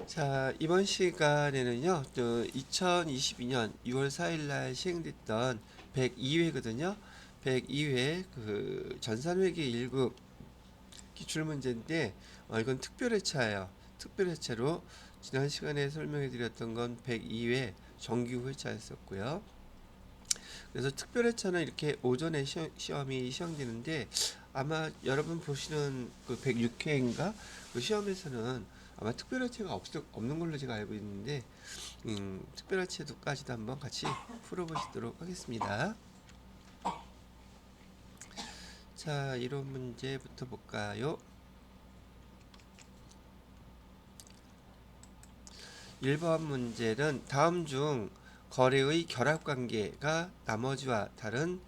자, 이번 시간에는요, 2022년 6월 4일 날 시행됐던 102회거든요. 102회 그 전산회계 1급 기출문제인데, 이건 특별회차예요. 특별회차로 지난 시간에 설명해 드렸던 건 102회 정규 회차였었고요. 그래서 특별회차는 이렇게 오전에 시험이 시행되는데, 아마 여러분 보시는 그 106회인가? 그 시험에서는 아마 특별회차가 없는 걸로 제가 알고 있는데, 특별회차도까지도 한번 같이 풀어보시도록 하겠습니다. 자, 이론 문제부터 볼까요? 1번 문제는 다음 중 거래의 결합관계가 나머지와 다른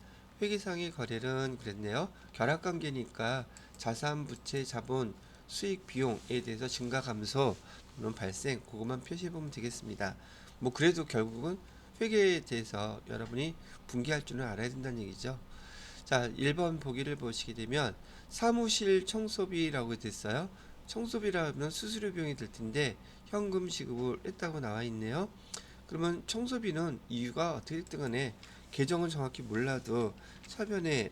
회계상의 거래는 그랬네요. 결합관계니까 자산, 부채, 자본, 수익, 비용에 대해서 증가, 감소, 또는 발생, 그것만 표시해보면 되겠습니다. 뭐 그래도 결국은 회계에 대해서 여러분이 분개할 줄은 알아야 된다는 얘기죠. 자, 1번 보기를 보시게 되면 사무실 청소비라고 됐어요. 청소비라면 수수료 비용이 될 텐데 현금 지급을 했다고 나와 있네요. 그러면 청소비는 이유가 어떻게 됐든 간에 계정은 정확히 몰라도 차변에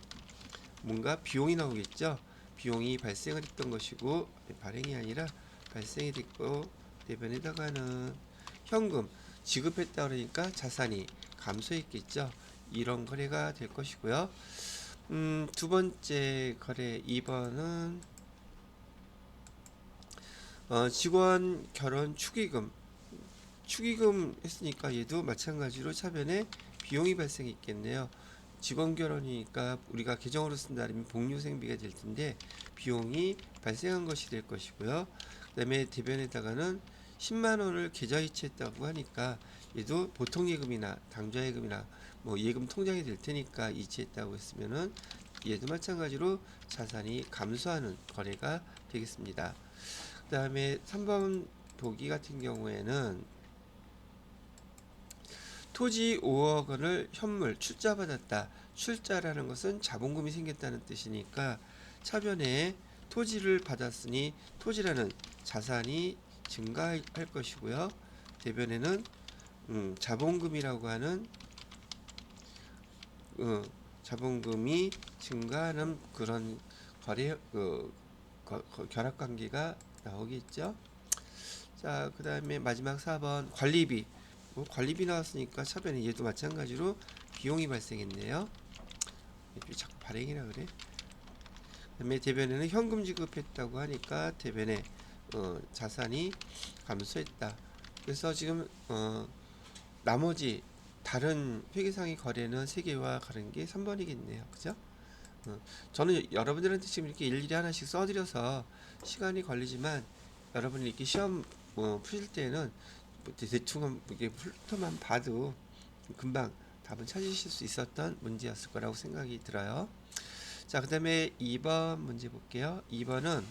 뭔가 비용이 나오겠죠. 비용이 발생을 했던 것이고 발행이 아니라 발생이 됐고 대변에다가는 현금 지급했다 그러니까 자산이 감소했겠죠. 이런 거래가 될 것이고요. 두 번째 거래 2번은 직원 결혼 축의금 했으니까 얘도 마찬가지로 차변에 비용이 발생했겠네요. 직원 결혼이니까 우리가 계정으로 쓴다면 복류생비가 될 텐데 비용이 발생한 것이 될 것이고요. 그 다음에 대변에다가는 10만 원을 계좌 이체했다고 하니까 얘도 보통 예금이나 당좌 예금이나 뭐 예금 통장이 될 테니까 이체했다고 했으면은 얘도 마찬가지로 자산이 감소하는 거래가 되겠습니다. 그 다음에 3번 보기 같은 경우에는 토지 5억 원을 현물 출자받았다. 출자라는 것은 자본금이 생겼다는 뜻이니까 차변에 토지를 받았으니 토지라는 자산이 증가할 것이고요. 대변에는 자본금이라고 하는 자본금이 증가하는 그런 거래 결합관계가 나오겠죠. 자, 그 다음에 마지막 4번 관리비. 관리비 나왔으니까 차변에 얘도 마찬가지로 비용이 발생했네요. 자꾸 발행이라 그래. 그 다음에 대변에는 현금 지급했다고 하니까 대변에 자산이 감소했다. 그래서 지금 나머지 다른 회계상의 거래는 3개와 다른 게 3번이겠네요. 그죠? 저는 여러분들한테 지금 이렇게 일일이 하나씩 써드려서 시간이 걸리지만 여러분이 이렇게 시험 푸실 때는 뭐 대충 이게 훑어만 봐도 금방 답은 찾으실 수 있었던 문제였을 거라고 생각이 들어요. 자, 그 다음에 2번 문제 볼게요. 2번은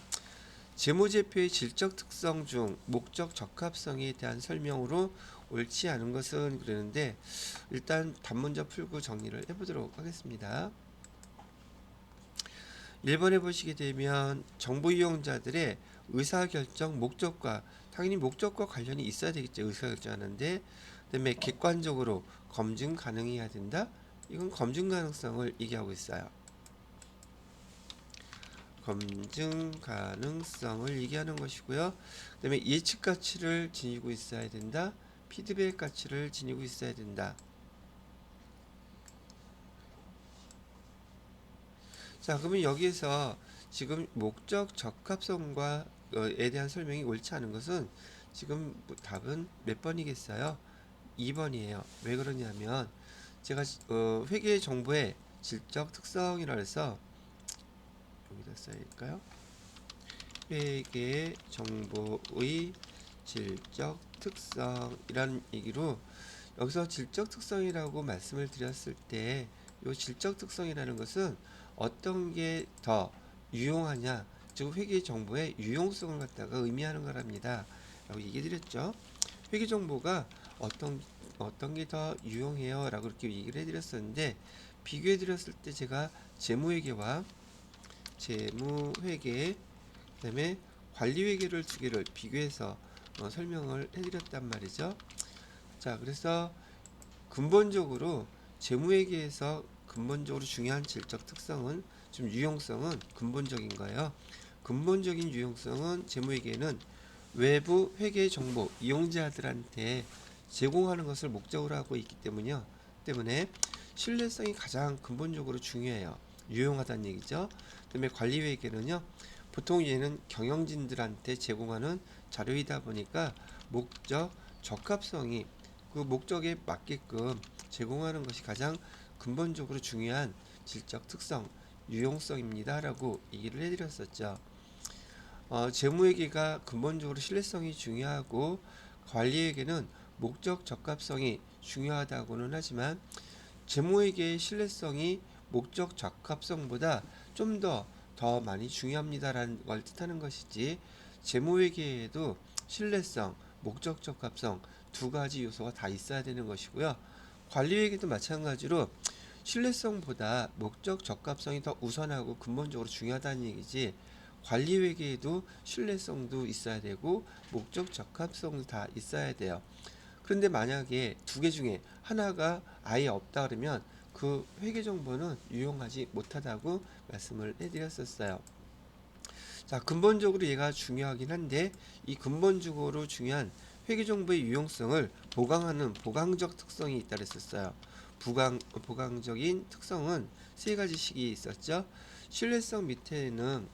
재무제표의 질적 특성 중 목적 적합성에 대한 설명으로 옳지 않은 것은 그러는데 일단 단문자 풀고 정리를 해보도록 하겠습니다. 1번에 보시게 되면 정보 이용자들의 의사결정 목적과 당연히 목적과 관련이 있어야 되겠죠. 의사결정하는데 그다음에 객관적으로 검증 가능해야 된다. 이건 검증 가능성을 얘기하고 있어요. 검증 가능성을 얘기하는 것이고요. 그 다음에 예측 가치를 지니고 있어야 된다. 피드백 가치를 지니고 있어야 된다. 자, 그러면 여기에서 지금 목적 적합성과 에 대한 설명이 옳지 않은 것은 지금 답은 몇 번이겠어요? 2번이에요. 왜 그러냐면 제가 회계 정보의 질적 특성이라 해서 여기다 써야될까요? 회계 정보의 질적 특성이라는 얘기로 여기서 질적 특성이라고 말씀을 드렸을 때 이 질적 특성이라는 것은 어떤 게 더 유용하냐, 즉 회계 정보의 유용성을 갖다가 의미하는 거랍니다. 라고 얘기 드렸죠. 회계 정보가 어떤 게 더 유용해요? 라고 이렇게 얘기를 해드렸었는데 비교해 드렸을 때 제가 재무회계와 재무회계 그다음에 관리회계를 두 개를 비교해서 설명을 해드렸단 말이죠. 자, 그래서 근본적으로 재무회계에서 근본적으로 중요한 질적 특성은 좀 유용성은 근본적인 거예요. 근본적인 유용성은 재무회계는 외부 회계 정보 이용자들한테 제공하는 것을 목적으로 하고 있기 때문에 신뢰성이 가장 근본적으로 중요해요. 유용하다는 얘기죠. 그다음에 관리회계는요. 보통 얘는 경영진들한테 제공하는 자료이다 보니까 목적 적합성이 그 목적에 맞게끔 제공하는 것이 가장 근본적으로 중요한 질적 특성, 유용성입니다. 라고 얘기를 해드렸었죠. 재무회계가 근본적으로 신뢰성이 중요하고 관리회계는 목적 적합성이 중요하다고는 하지만 재무회계의 신뢰성이 목적 적합성보다 좀 더 많이 중요합니다라는 걸 뜻하는 것이지 재무회계에도 신뢰성, 목적 적합성 두 가지 요소가 다 있어야 되는 것이고요. 관리회계도 마찬가지로 신뢰성보다 목적 적합성이 더 우선하고 근본적으로 중요하다는 얘기지 관리회계에도 신뢰성도 있어야 되고 목적 적합성도 다 있어야 돼요. 그런데 만약에 두 개 중에 하나가 아예 없다 그러면 그 회계 정보는 유용하지 못하다고 말씀을 해드렸었어요. 자, 근본적으로 얘가 중요하긴 한데 이 근본적으로 중요한 회계 정보의 유용성을 보강하는 보강적 특성이 있다 그랬었어요. 보강적인 특성은 세 가지씩이 있었죠. 신뢰성 밑에는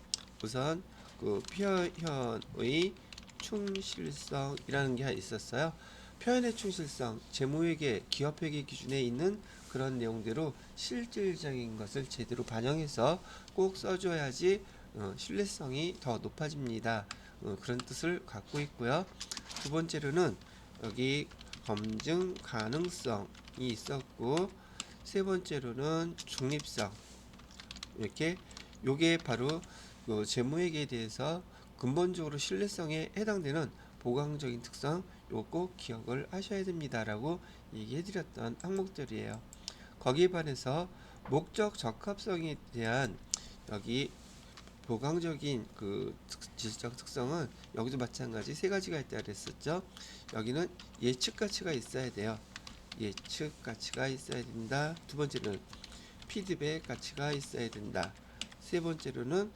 우선 그 표현의 충실성이라는 게 있었어요. 표현의 충실성, 재무회계, 기업회계 기준에 있는 그런 내용대로 실질적인 것을 제대로 반영해서 꼭 써줘야지 신뢰성이 더 높아집니다. 그런 뜻을 갖고 있고요. 두 번째로는 여기 검증 가능성이 있었고 세 번째로는 중립성 이렇게 요게 바로 그 재무회계에 대해서 근본적으로 신뢰성에 해당되는 보강적인 특성 요거 꼭 기억을 하셔야 됩니다라고 얘기해드렸던 항목들이에요. 거기에 반해서 목적 적합성에 대한 여기 보강적인 그 질적 특성은 여기도 마찬가지 세 가지가 있다 그랬었죠. 여기는 예측 가치가 있어야 돼요. 예측 가치가 있어야 된다. 두 번째는 피드백 가치가 있어야 된다. 세 번째로는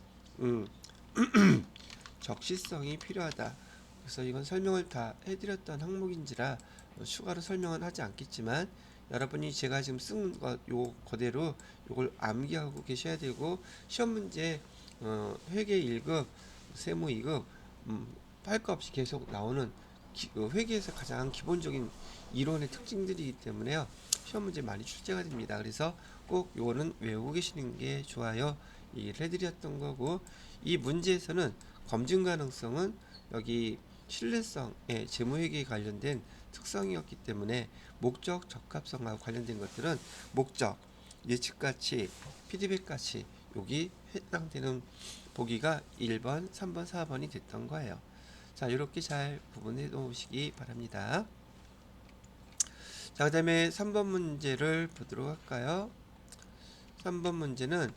적시성이 필요하다. 그래서 이건 설명을 다 해드렸던 항목인지라 추가로 설명은 하지 않겠지만 여러분이 제가 지금 쓴 것 요 그대로 요걸 암기하고 계셔야 되고 시험 문제 회계 1급, 세무 2급 할 거 없이 계속 나오는 회계에서 가장 기본적인 이론의 특징들이기 때문에요. 시험 문제 많이 출제가 됩니다. 그래서 꼭 요거는 외우고 계시는 게 좋아요. 얘기를 해드렸던 거고 이 문제에서는 검증 가능성은 여기 신뢰성의 재무회계에 관련된 특성이었기 때문에 목적 적합성하고 관련된 것들은 목적, 예측가치, 피드백가치 여기 해당되는 보기가 1번, 3번, 4번이 됐던 거예요. 자, 이렇게 잘 구분해 놓으시기 바랍니다. 자, 그 다음에 3번 문제를 보도록 할까요? 3번 문제는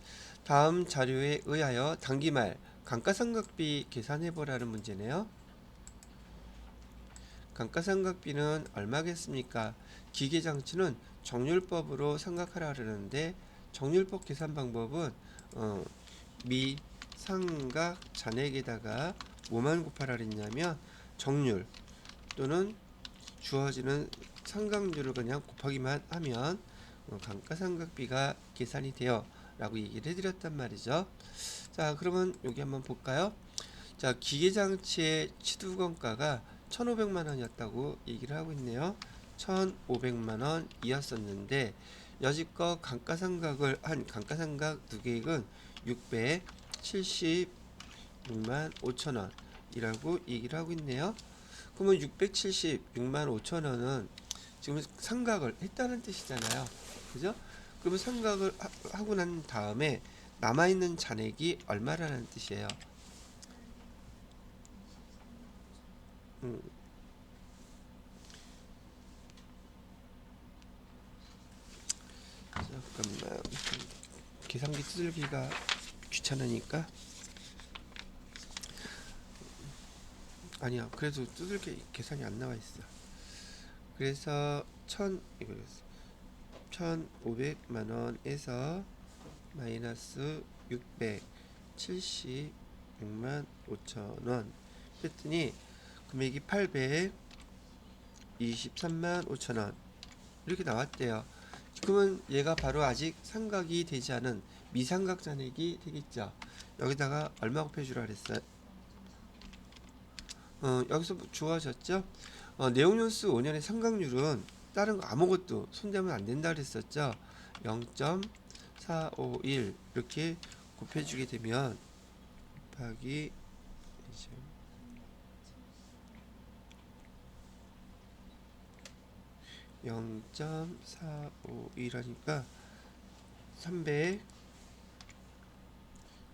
다음 자료에 의하여 당기말 감가상각비 계산해보라는 문제네요. 감가상각비는 얼마겠습니까? 기계장치는 정률법으로 상각하라 그러는데 정률법 계산 방법은 미상각 잔액에다가 뭐만 곱하라 그랬냐면 정률 또는 주어지는 상각률을 그냥 곱하기만 하면 감가상각비가 계산이 돼요 라고 얘기를 해드렸단 말이죠. 자, 그러면 여기 한번 볼까요? 자, 기계장치의 취득원가가 1,500만원이었다고 얘기를 하고 있네요. 1,500만원 이었었는데 여지껏 감가상각을 한 감가상각 누계액은 676만 5천원 이라고 얘기를 하고 있네요. 그러면 676만 5천원은 지금 상각을 했다는 뜻이잖아요. 그죠? 그러면 상각을 하고 난 다음에 남아있는 잔액이 얼마라는 뜻이에요. 잠깐만 계산기 두들기가 귀찮으니까 아니야. 그래도 두들겨 계산이 안 나와 있어. 그래서 1,500만 원에서 마이너스 676만 5천 원 했더니 금액이 823만 5천 원 이렇게 나왔대요. 그러면 얘가 바로 아직 상각이 되지 않은 미상각 잔액이 되겠죠. 여기다가 얼마 곱해주라 그랬어요? 여기서 주어졌죠. 내용연수 5년의 상각률은 다른 거 아무것도 손대면 안 된다 그랬었죠. 0.451 이렇게 곱해주게 되면 곱하기 0.451 하니까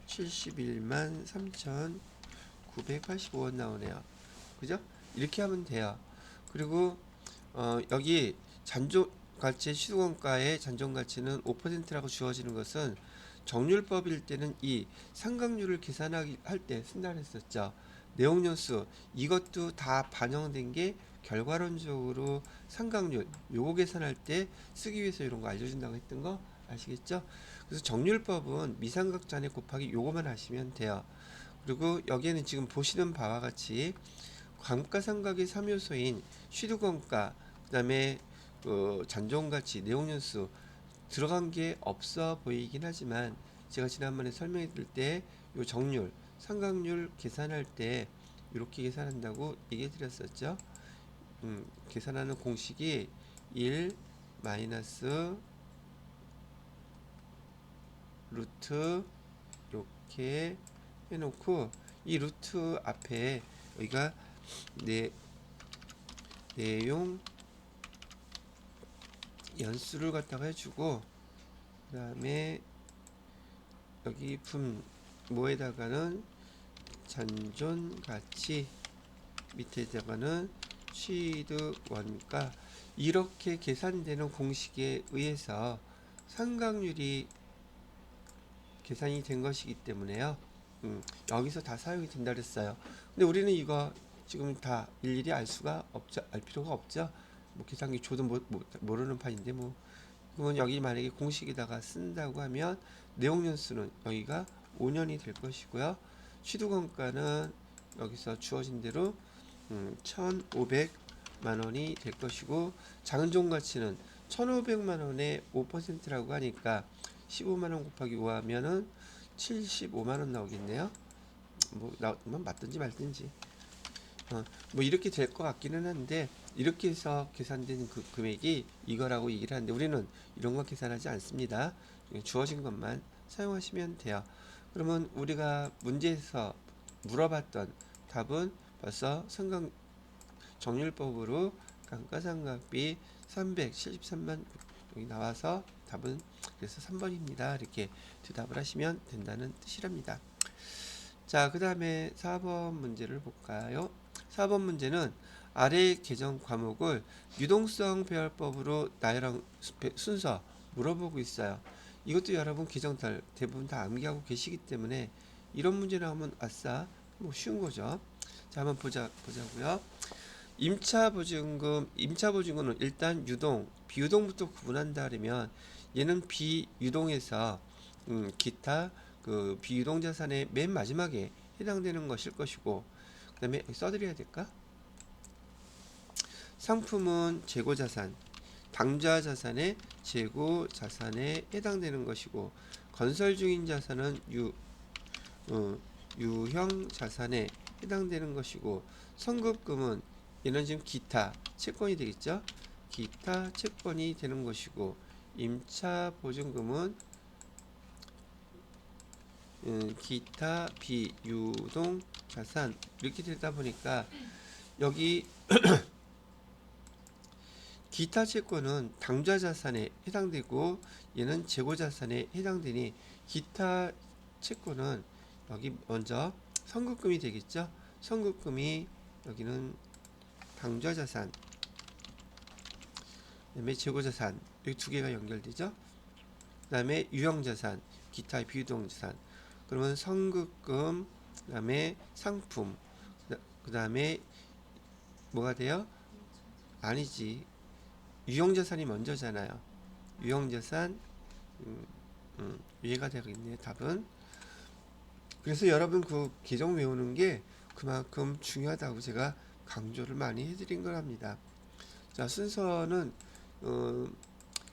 371만 3,985원 나오네요. 그죠? 이렇게 하면 돼요. 그리고 여기 잔존가치의 시수원가의 잔존가치는 5%라고 주어지는 것은 정률법일 때는 이 상각률을 계산할 때 쓴다 그랬었죠. 내용연수 이것도 다 반영된 게 결과론적으로 상각률 요거 계산할 때 쓰기 위해서 이런 거 알려준다고 했던 거 아시겠죠? 그래서 정률법은 미상각 잔액 곱하기 요거만 하시면 돼요. 그리고 여기에는 지금 보시는 바와 같이 감가상각의 3요소인 취득원가 그 다음에 잔존가치 내용연수 들어간 게 없어 보이긴 하지만 제가 지난번에 설명해 드릴 때 요 정률 상각률 계산할 때 이렇게 계산한다고 얘기해 드렸었죠. 계산하는 공식이 1 마이너스 루트 이렇게 해놓고 이 루트 앞에 여기가 내용 연수를 갖다가 해주고 그 다음에 여기 뭐에다가는 잔존가치 밑에다가는 취득원가 이렇게 계산되는 공식에 의해서 상각률이 계산이 된 것이기 때문에요. 여기서 다 사용이 된다 그랬어요. 근데 우리는 이거 지금 다 일일이 알 필요가 없죠. 뭐 계산기 줘도 모르는 판인데 뭐 그건 여기 만약에 공식에다가 쓴다고 하면 내용연수는 여기가 5년이 될 것이고요. 취득원가는 여기서 주어진 대로 1,500만 원이 될 것이고 잔존가치는 1,500만 원에 5%라고 하니까 15만 원 곱하기 5 하면은 75만 원 나오겠네요. 뭐 맞든지 말든지. 뭐 이렇게 될 것 같기는 한데 이렇게 해서 계산된 그 금액이 이거라고 얘기를 하는데 우리는 이런 거 계산하지 않습니다. 주어진 것만 사용하시면 돼요. 그러면 우리가 문제에서 물어봤던 답은 벌써 정률법으로 감가상각비 373만 여기 나와서 답은 그래서 3번입니다. 이렇게 대답을 하시면 된다는 뜻이랍니다. 자, 그 다음에 4번 문제를 볼까요? 4번 문제는 아래 계정 과목을 유동성 배열법으로 나열한 순서 물어보고 있어요. 이것도 여러분 계정들 대부분 다 암기하고 계시기 때문에 이런 문제 나오면 아싸 뭐 쉬운 거죠. 자, 한번 보자고요. 임차 보증금은 일단 유동, 비유동부터 구분한다 그러면 얘는 비유동에서 기타 그 비유동 자산의 맨 마지막에 해당되는 것일 것이고 그 다음에 써드려야 될까? 상품은 재고자산, 당좌 자산의 재고자산에 해당되는 것이고 건설 중인 자산은 유형 자산에 해당되는 것이고 선급금은 얘는 지금 기타 채권이 되겠죠. 기타 채권이 되는 것이고 임차 보증금은 기타 비유동 자산 이렇게 되다 보니까 여기 기타 채권은 당좌 자산에 해당되고 얘는 재고 자산에 해당되니 기타 채권은 여기 먼저 선급금이 되겠죠. 선급금이 여기는 당좌 자산 그다음에 재고 자산 여기 두 개가 연결되죠. 그다음에 유형 자산 기타 비유동 자산 그러면 선급금 그다음에 상품 그 다음에 뭐가 돼요? 아니지. 유형자산이 먼저잖아요. 유형자산 이해가 되겠네요. 답은. 그래서 여러분 그 계정 외우는 게 그만큼 중요하다고 제가 강조를 많이 해드린 거랍니다. 자, 순서는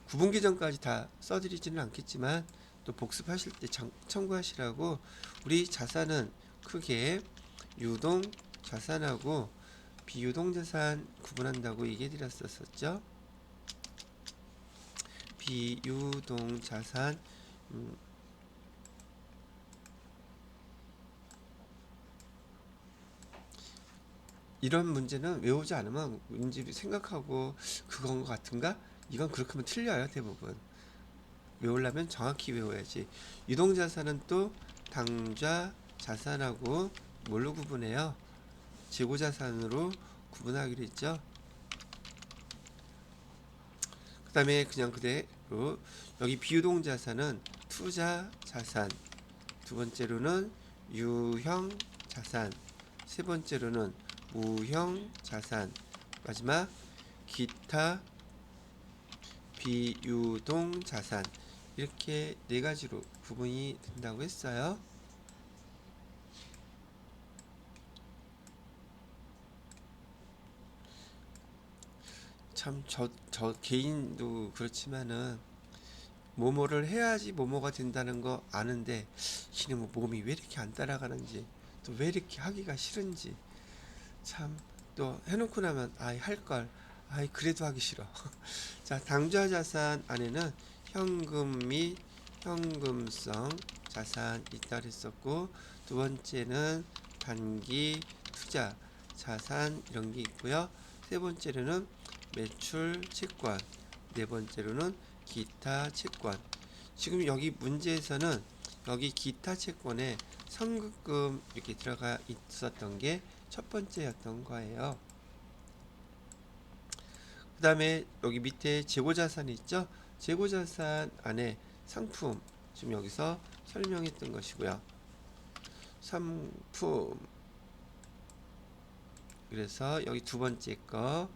구분 계정까지 다 써드리지는 않겠지만 또 복습하실 때 참고하시라고 우리 자산은 크게 유동 자산하고 비유동 자산 구분한다고 얘기해 드렸었죠. 비유동 자산 이런 문제는 외우지 않으면 왠지 생각하고 그건 것 같은가? 이건 그렇게 하면 틀려요. 대부분 외우려면 정확히 외워야지. 유동자산은 또 당좌 자산하고 뭘로 구분해요? 재고자산으로 구분하기로 했죠. 그 다음에 그냥 그대로 여기 비유동자산은 투자자산, 두 번째로는 유형자산, 세 번째로는 무형자산, 마지막 기타 비유동자산, 이렇게 네 가지로 구분이 된다고 했어요. 참 저 개인도 그렇지만은 뭐뭐를 해야지 뭐뭐가 된다는 거 아는데 이는 뭐 몸이 왜 이렇게 안 따라가는지 또 왜 이렇게 하기가 싫은지 참 또 해놓고 나면 아이 할걸 아이 그래도 하기 싫어. 자, 당좌자산 안에는 현금 및 현금성 자산 있다 그랬었고, 두 번째는 단기 투자 자산 이런 게 있고요. 세 번째로는 매출 채권, 네 번째로는 기타 채권. 지금 여기 문제에서는 여기 기타 채권에 선급금 이렇게 들어가 있었던 게 첫 번째였던 거예요. 그 다음에 여기 밑에 재고자산이 있죠. 재고자산 안에 상품, 지금 여기서 설명했던 것이고요. 상품, 그래서 여기 두 번째 거,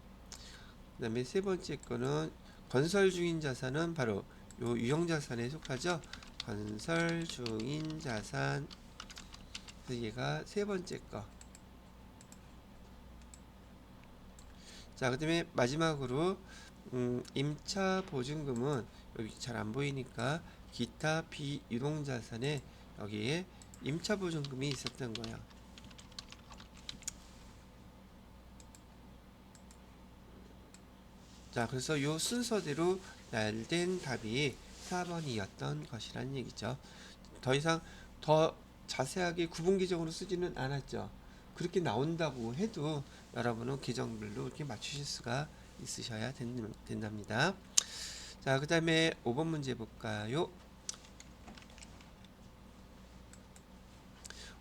그 다음에 세 번째 거는 건설 중인 자산은 바로 요 유형자산에 속하죠. 건설 중인 자산, 그래서 얘가 세 번째 거. 자, 그 다음에 마지막으로 임차 보증금은 여기 잘 안 보이니까 기타 비유동자산에 여기에 임차 보증금이 있었던 거예요. 자, 그래서 요 순서대로 날된 답이 4번이었던 것이란 얘기죠. 더 이상 더 자세하게 구분 계정으로 쓰지는 않았죠. 그렇게 나온다고 해도 여러분은 계정별로 이렇게 맞추실 수가 있으셔야 된답니다. 자, 그 다음에 5번 문제 볼까요?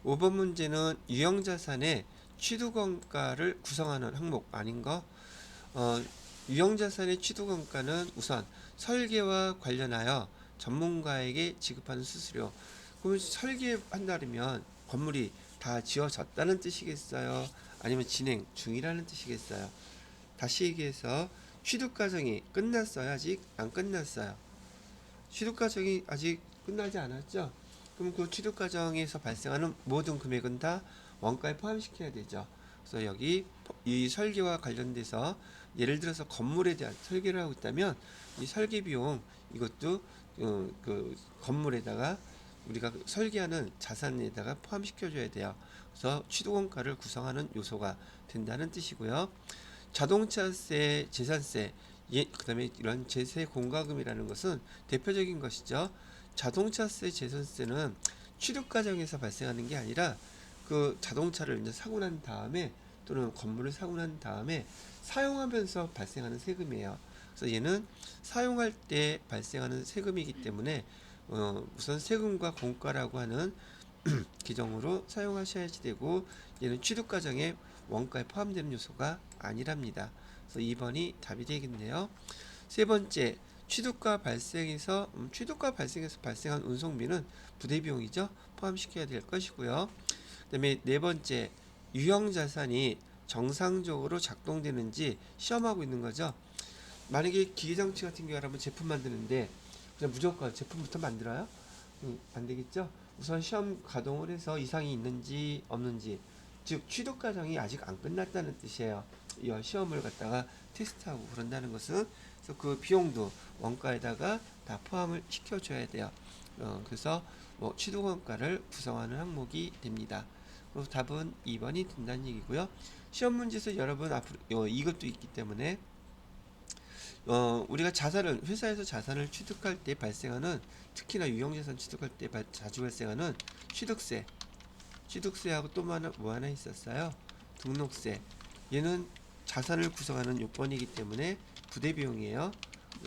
5번 문제는 유형자산의 취득원가를 구성하는 항목 아닌 거? 유형자산의 취득원가는 우선 설계와 관련하여 전문가에게 지급하는 수수료. 그럼 설계한다면 건물이 다 지어졌다는 뜻이겠어요? 아니면 진행 중이라는 뜻이겠어요? 다시 얘기해서 취득 과정이 끝났어요? 아직 안 끝났어요? 취득 과정이 아직 끝나지 않았죠? 그럼 그 취득 과정에서 발생하는 모든 금액은 다 원가에 포함시켜야 되죠. 그래서 여기 이 설계와 관련돼서 예를 들어서 건물에 대한 설계를 하고 있다면 이 설계 비용 이것도 그 건물에다가 우리가 설계하는 자산에다가 포함시켜줘야 돼요. 그래서 취득원가를 구성하는 요소가 된다는 뜻이고요. 자동차세, 재산세, 그 다음에 이런 제세 공과금이라는 것은 대표적인 것이죠. 자동차세, 재산세는 취득 과정에서 발생하는 게 아니라 그 자동차를 이제 사고 난 다음에 또는 건물을 사고 난 다음에 사용하면서 발생하는 세금이에요. 그래서 얘는 사용할 때 발생하는 세금이기 때문에 우선 세금과 공과라고 하는 기정으로 사용하셔야지 되고, 얘는 취득 과정에 원가에 포함되는 요소가 아니랍니다. 그래서 2번이 답이 되겠네요. 세 번째, 취득가 발생해서 발생한 운송비는 부대 비용이죠. 포함시켜야 될 것이고요. 그다음에 네 번째, 유형자산이 정상적으로 작동되는지 시험하고 있는 거죠. 만약에 기계장치 같은 경우라면 제품 만드는데 그냥 무조건 제품부터 만들어요? 안 되겠죠? 우선 시험 가동을 해서 이상이 있는지 없는지, 즉 취득 과정이 아직 안 끝났다는 뜻이에요. 이 시험을 갖다가 테스트하고 그런다는 것은, 그래서 그 비용도 원가에다가 다 포함을 시켜줘야 돼요. 그래서 뭐 취득 원가를 구성하는 항목이 됩니다. 그래서 답은 2번이 된다는 얘기고요. 시험 문제에서 여러분 앞으로 이것도 있기 때문에 우리가 자산을, 회사에서 자산을 취득할 때 발생하는, 특히나 유형자산 취득할 때 자주 발생하는 취득세, 취득세하고 또 뭐 하나 있었어요? 등록세. 얘는 자산을 구성하는 요건이기 때문에 부대비용이에요.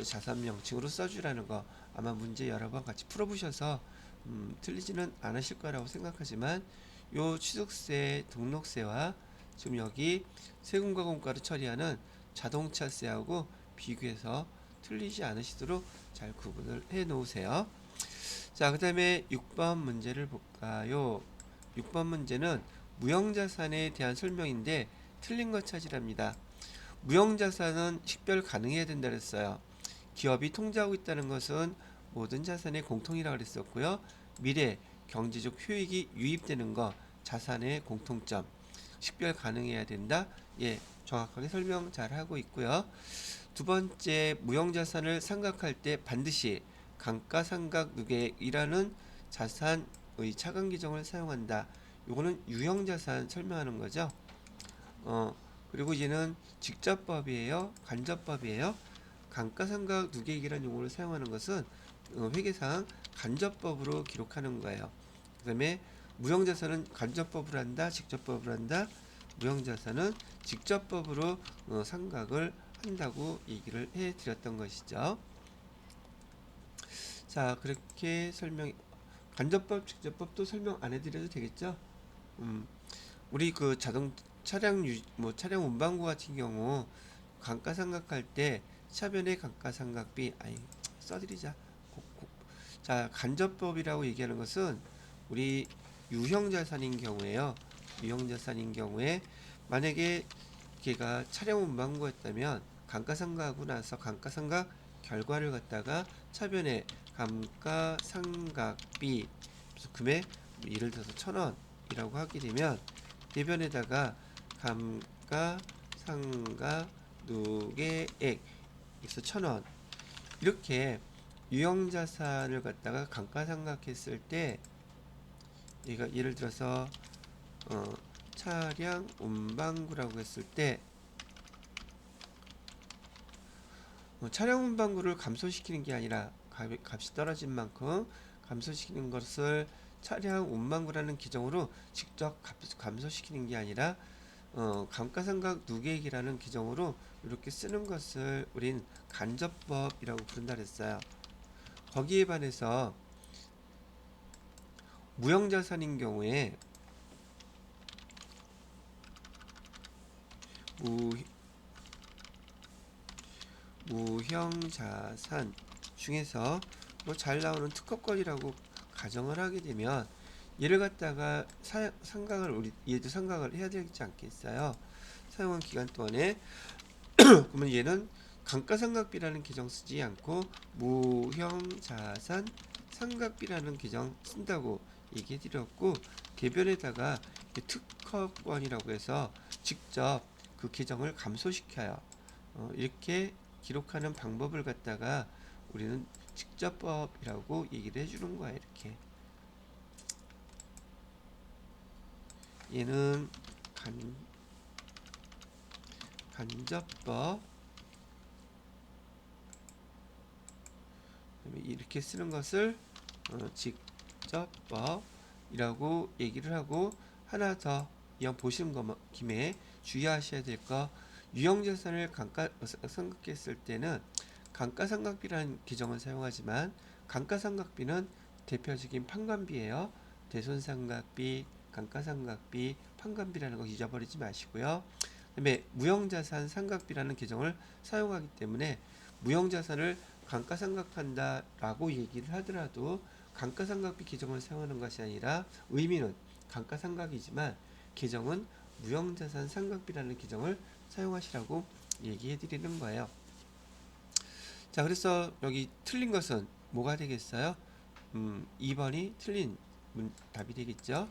자산 명칭으로 써주라는 거 아마 문제 여러 번 같이 풀어보셔서 틀리지는 않으실 거라고 생각하지만, 요 취득세, 등록세와 지금 여기 세금과 공과를 처리하는 자동차세하고 비교해서 틀리지 않으시도록 잘 구분을 해 놓으세요. 자, 그 다음에 6번 문제를 볼까요? 6번 문제는 무형자산에 대한 설명인데 틀린 거 찾으랍니다. 무형자산은 식별 가능해야 된다 그랬어요. 기업이 통제하고 있다는 것은 모든 자산의 공통이라고 그랬었고요. 미래 경제적 효익이 유입되는 거, 자산의 공통점, 식별 가능해야 된다. 예, 정확하게 설명 잘 하고 있고요. 두 번째, 무형자산을 상각할 때 반드시 감가상각 누계이라는 자산의 차감 기정을 사용한다. 요거는 유형자산 설명하는 거죠. 그리고 얘는 직접법이에요, 간접법이에요. 감가상각 누계익이라는 용어를 사용하는 것은 회계상 간접법으로 기록하는 거예요. 그 다음에 무형자산은 간접법으로 한다, 직접법으로 한다. 무형자산은 직접법으로 상각을 한다고 얘기를 해 드렸던 것이죠. 자, 그렇게 간접법, 직접법도 설명 안 해드려도 되겠죠? 우리 그 차량 운반구 같은 경우 감가상각할 때 차변의 감가상각비, 써드리자. 자, 간접법이라고 얘기하는 것은 우리 유형자산인 경우에요. 유형자산인 경우에 만약에 걔가 차량 운반구였다면 감가상각하고 나서 감가상각 결과를 갖다가 차변에 감가상각비 금액, 예를 들어서 1,000원이라고 하게 되면 대변에다가 감가상각 누계액, 그래서 1,000원, 이렇게 유형자산을 갖다가 감가상각했을 때, 얘가 예를 들어서 차량 운반구라고 했을 때 차량 운반구를 감소시키는 게 아니라 값이 떨어진 만큼 감소시키는 것을 차량 운반구라는 기정으로 직접 감소시키는 게 아니라 감가상각 누계액이라는 기정으로 이렇게 쓰는 것을 우린 간접법이라고 부른다 그랬어요. 거기에 반해서 무형자산인 경우에 무형자산 중에서 뭐 잘 나오는 특허권이라고 가정을 하게 되면 얘를 갖다가 얘도 상각을 해야 되지 않겠어요? 사용한 기간 동안에. 그러면 얘는 감가상각비라는 규정 쓰지 않고 무형자산 상각비라는 규정 쓴다고 얘기해 드렸고, 개변에다가 특허권이라고 해서 직접 그 규정을 감소시켜요. 이렇게 기록하는 방법을 갖다가 우리는 직접법이라고 얘기를 해주는 거야. 이렇게 얘는 간접법, 이렇게 쓰는 것을 직접법이라고 얘기를 하고, 하나 더 이왕 보시는 김에 주의하셔야 될 거, 유형자산을 감가상각했을 때는 감가상각비라는 규정을 사용하지만 감가상각비는 대표적인 판관비예요. 대손상각비, 감가상각비, 판관비라는 거 잊어버리지 마시고요. 그다음에 무형자산 상각비라는 규정을 사용하기 때문에 무형자산을 감가상각한다라고 얘기를 하더라도 감가상각비 규정을 사용하는 것이 아니라 의미는 감가상각이지만 규정은 무형자산 상각비라는 규정을 사용하시라고 얘기해 드리는 거예요. 자, 그래서 여기 틀린 것은 뭐가 되겠어요? 2번이 틀린 답이 되겠죠.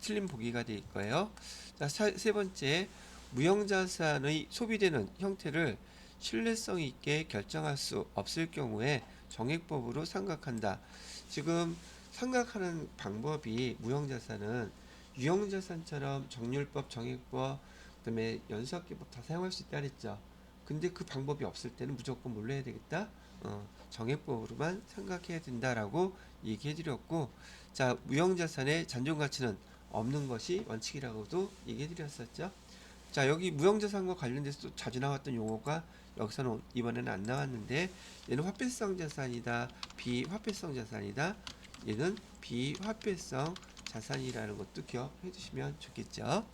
틀린 보기가 될 거예요. 자, 세 번째, 무형자산의 소비되는 형태를 신뢰성 있게 결정할 수 없을 경우에 정액법으로 상각한다. 지금 상각하는 방법이 무형자산은 유형자산처럼 정률법, 정액법, 그다음에 연수학계법 다 사용할 수 있다 그랬죠. 근데 그 방법이 없을 때는 무조건 뭘로 해야 되겠다? 정액법으로만 생각해야 된다라고 얘기해 드렸고, 자, 무형자산의 잔존가치는 없는 것이 원칙이라고도 얘기해 드렸었죠. 자, 여기 무형자산과 관련돼서 또 자주 나왔던 용어가 여기서는 이번에는 안 나왔는데, 얘는 화폐성 자산이다, 비화폐성 자산이다. 얘는 비화폐성 자산이라는 것도 기억해 주시면 좋겠죠.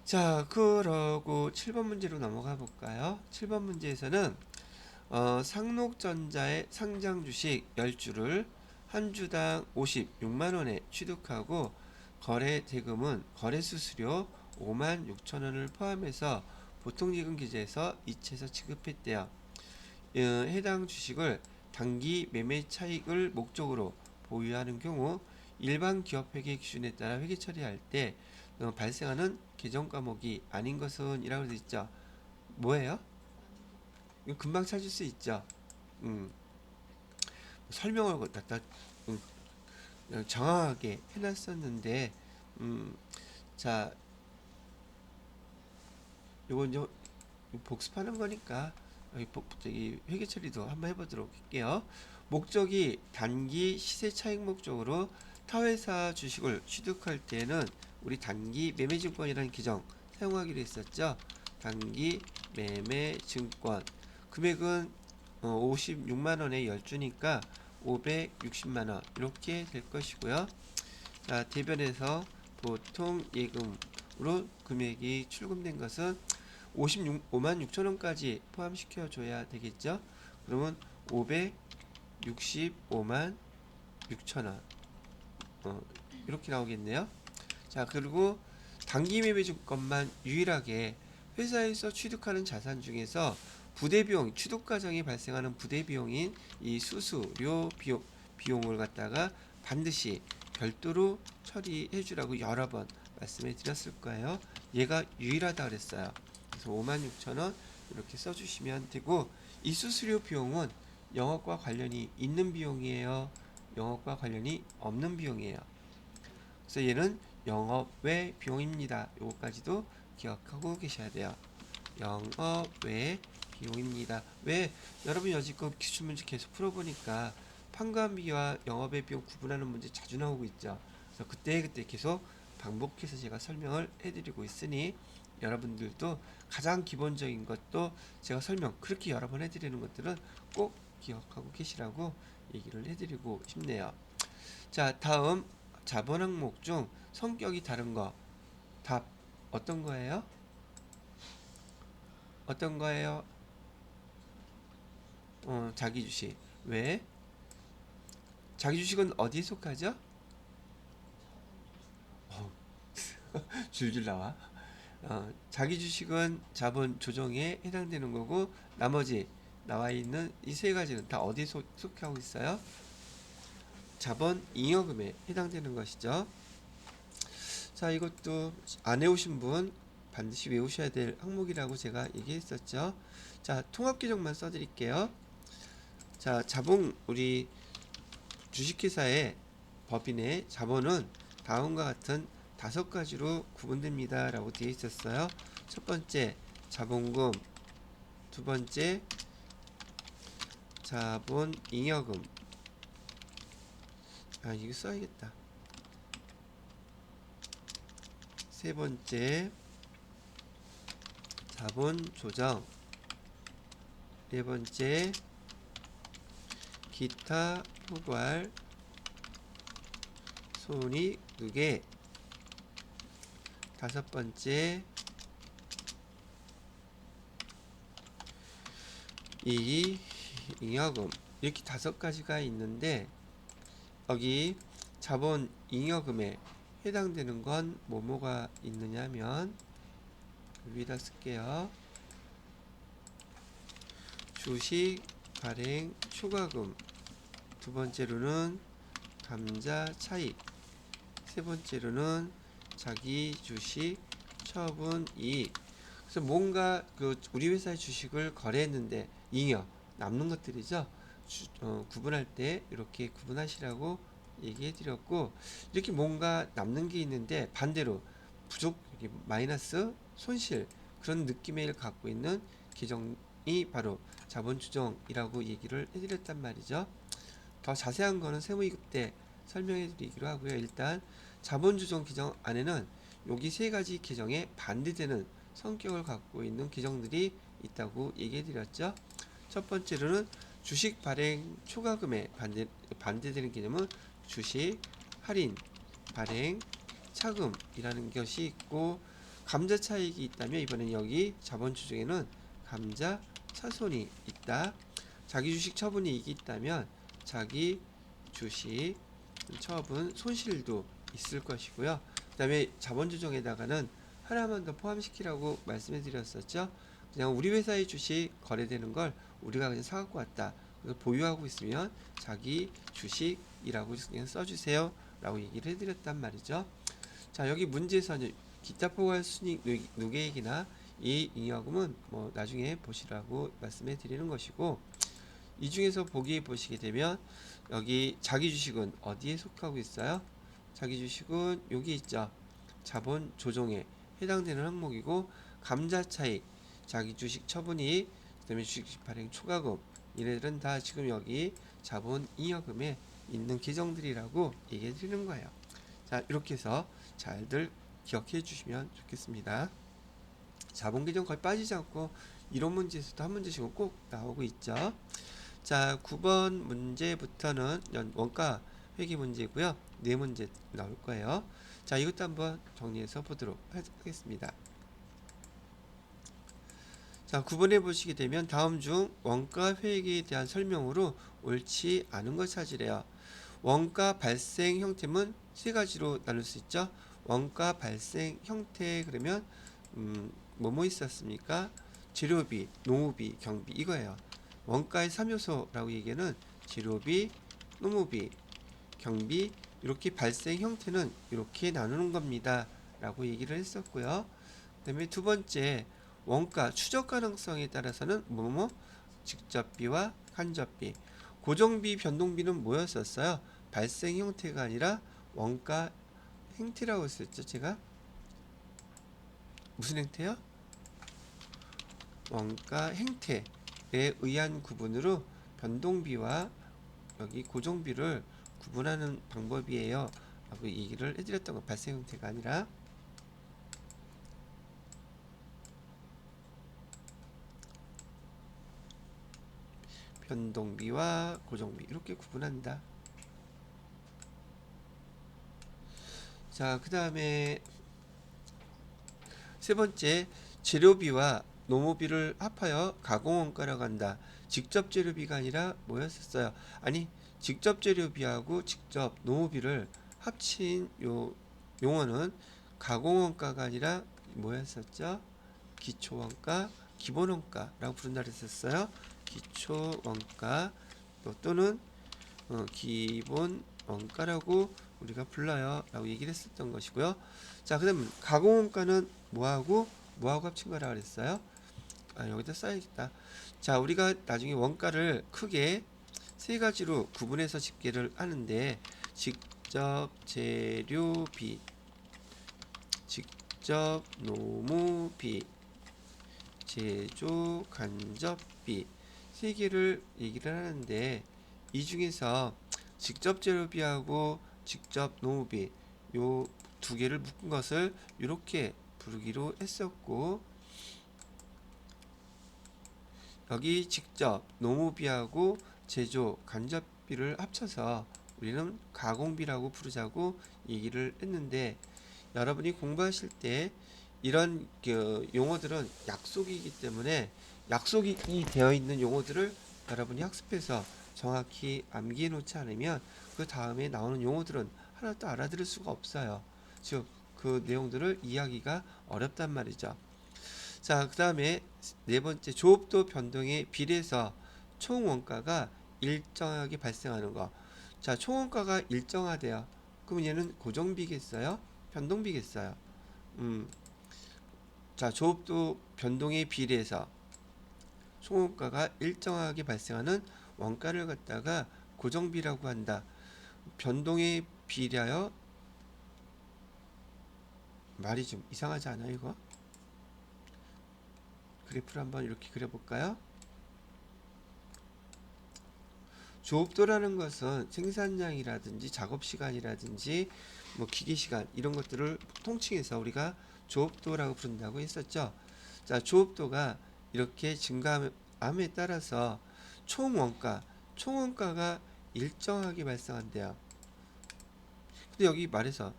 자, 그러고 7번 문제로 넘어가 볼까요? 7번 문제에서는 상록전자의 상장 주식 10주를 한 주당 56만원에 취득하고 거래 대금은 거래 수수료 56,000원을 포함해서 보통예금 기재에서 이체해서 지급했대요. 해당 주식을 단기 매매 차익을 목적으로 보유하는 경우 일반 기업 회계 기준에 따라 회계 처리할 때 발생하는 개정 과목이 아닌 것은 이라고 되어 있죠. 뭐예요? 이거 금방 찾을 수 있죠. 설명을 갖다 정확하게 해놨었는데, 자, 요건 이제 복습하는 거니까 저기 회계 처리도 한번 해보도록 할게요. 목적이 단기 시세 차익 목적으로 타회사 주식을 취득할 때는 우리 단기 매매증권이라는 규정 사용하기로 했었죠. 단기 매매증권 금액은 56만원에 10주니까 560만원 이렇게 될 것이고요. 자, 대변에서 보통 예금으로 금액이 출금된 것은 55만 6천원까지 포함시켜 줘야 되겠죠. 그러면 565만 6천원 이렇게 나오겠네요. 자, 그리고 단기 매매 주권만 유일하게 회사에서 취득하는 자산 중에서 부대비용, 취득 과정에 발생하는 부대비용인 이 수수료 비용을 갖다가 반드시 별도로 처리해 주라고 여러 번 말씀해 드렸을 거예요. 얘가 유일하다 그랬어요. 그래서 56,000원 이렇게 써주시면 되고, 이 수수료 비용은 영업과 관련이 있는 비용이에요, 영업과 관련이 없는 비용이에요. 그래서 얘는 영업 외 비용입니다. 요거까지도 기억하고 계셔야 돼요. 영업 외 비용입니다. 왜? 여러분 여지껏 기출문제 계속 풀어보니까 판관비와 영업외 비용 구분하는 문제 자주 나오고 있죠. 그래서 그때 계속 반복해서 제가 설명을 해드리고 있으니 여러분들도 가장 기본적인 것도 제가 설명 그렇게 여러 번 해드리는 것들은 꼭 기억하고 계시라고 얘기를 해드리고 싶네요. 자, 다음 자본 항목 중 성격이 다른 거 답 어떤 거예요? 어떤 거예요? 자기 주식. 왜? 자기 주식은 어디에 속하죠? 줄줄 나와. 자기 주식은 자본 조정에 해당되는 거고, 나머지 나와 있는 이 세 가지는 다 어디에 속하고 있어요? 자본 잉여금에 해당되는 것이죠. 자, 이것도 안 외우신 분 반드시 외우셔야 될 항목이라고 제가 얘기했었죠. 자, 통합규정만 써드릴게요. 자, 자본, 우리 주식회사의 법인의 자본은 다음과 같은 5가지로 구분됩니다 라고 되어 있었어요. 첫 번째 자본금, 두 번째 자본 잉여금, 이거 써야겠다. 세 번째 자본 조정, 네 번째 기타 포괄 손익 누계, 다섯 번째 잉여금. 이렇게 5가지가 있는데, 여기 자본 잉여금에 해당되는 건 뭐뭐가 있느냐면 위에다 쓸게요. 주식 발행 초과금, 두 번째로는 감자 차익, 세 번째로는 자기 주식 처분 이익. 그래서 뭔가 우리 회사의 주식을 거래했는데 잉여 남는 것들이죠. 구분할 때 이렇게 구분하시라고 얘기해 드렸고, 이렇게 뭔가 남는 게 있는데 반대로 부족, 마이너스 손실, 그런 느낌을 갖고 있는 계정이 바로 자본주정이라고 얘기를 해드렸단 말이죠. 더 자세한 거는 세무이급 때 설명해 드리기로 하고요. 일단 자본주정 계정 안에는 여기 세 가지 계정에 반대되는 성격을 갖고 있는 계정들이 있다고 얘기해 드렸죠. 첫 번째로는 주식 발행 초과금에 반대되는 개념은 주식 할인 발행 차금이라는 것이 있고, 감자 차익이 있다면 이번엔 여기 자본주정에는 감자 차손이 있다. 자기 주식 처분이 이익이 있다면 자기 주식 처분 손실도 있을 것이고요. 그 다음에 자본주정에다가는 하나만 더 포함시키라고 말씀해 드렸었죠. 그냥 우리 회사의 주식 거래되는 걸 우리가 그냥 사갖고 왔다, 그래서 보유하고 있으면 자기 주식이라고 그냥 써주세요 라고 얘기를 해드렸단 말이죠. 자, 여기 문제에서는 기타 포괄 순이익 누계액이나 이 잉여금은 뭐 나중에 보시라고 말씀해 드리는 것이고, 이 중에서 보기 보시게 되면 여기 자기 주식은 어디에 속하고 있어요? 자기 주식은 여기 있죠. 자본 조정에 해당되는 항목이고, 감자 차익, 자기 주식 처분이익, 그다음에 주식 발행 초과금, 이네들은 다 지금 여기 자본 잉여금에 있는 계정들이라고 얘기해 드리는 거예요. 자, 이렇게 해서 잘들 기억해 주시면 좋겠습니다. 자본 계정 거의 빠지지 않고 이론 문제에서도 한 문제씩은 꼭 나오고 있죠. 자, 9번 문제부터는 원가 회계 문제고요. 네 문제 나올 거예요. 자, 이것도 한번 정리해서 보도록 하겠습니다. 자, 9번에 보시게 되면 다음 중 원가 회계에 대한 설명으로 옳지 않은 걸 찾으래요. 원가 발생 형태는 세 가지로 나눌 수 있죠. 원가 발생 형태, 그러면 뭐뭐 있었습니까? 재료비, 노무비, 경비, 이거예요. 원가의 3요소라고 얘기하는 재료비, 노무비, 경비, 이렇게 발생 형태는 이렇게 나누는 겁니다 라고 얘기를 했었고요. 그 다음에 두 번째, 원가 추적 가능성에 따라서는 뭐뭐 직접비와 간접비, 고정비, 변동비는 뭐였었어요? 발생 형태가 아니라 원가 행태라고 했었죠. 제가 무슨 행태요? 원가 행태에 의한 구분으로 변동비와 여기 고정비를 구분하는 방법이에요 라고 얘기를 해드렸던 거, 발생 형태가 아니라. 변동비와 고정비 이렇게 구분한다. 자, 그 다음에 세 번째, 재료비와 노무비를 합하여 가공원가라고 한다. 직접 재료비가 아니라 뭐였었어요? 아니, 직접 재료비하고 직접 노무비를 합친 요 용어는 가공원가가 아니라 뭐였었죠? 기초원가, 기본원가라고 부른다 그랬었어요. 기초원가 또는 기본원가라고 우리가 불러요 라고 얘기를 했었던 것이고요. 자, 그 다음 가공원가는 뭐하고 합친 거라 그랬어요? 여기다 써야겠다. 자, 우리가 나중에 원가를 크게 세 가지로 구분해서 집계를 하는데, 직접 재료비, 직접 노무비, 제조 간접비, 세 개를 얘기를 하는데, 이 중에서 직접 재료비하고 직접 노무비 요 두 개를 묶은 것을 이렇게 부르기로 했었고, 여기 직접 노무비하고 제조 간접비를 합쳐서 우리는 가공비라고 부르자고 얘기를 했는데, 여러분이 공부하실 때 이런 용어들은 약속이기 때문에 약속이 되어 있는 용어들을 여러분이 학습해서 정확히 암기해 놓지 않으면 그 다음에 나오는 용어들은 하나도 알아들을 수가 없어요. 즉 그 내용들을 이해하기가 어렵단 말이죠. 자, 그 다음에 네 번째, 조업도 변동에 비례해서 총 원가가 일정하게 발생하는 거. 자, 총 원가가 일정하대요. 그럼 얘는 고정비겠어요? 변동비겠어요? 자, 조업도 변동에 비례해서 총 원가가 일정하게 발생하는 원가를 갖다가 고정비라고 한다. 변동에 비례하여 말이 좀 이상하지 않아요, 이거? 그래프를 한번 이렇게 그려볼까요? 조업도라는 것은 생산량이라든지 작업시간이라든지 뭐 기계시간 이런 것들을 통칭해서 우리가 조업도라고 부른다고 했었죠. 자, 조업도가 이렇게 증가함에 따라서 총원가가 일정하게 발생한대요. 근데 여기 말해서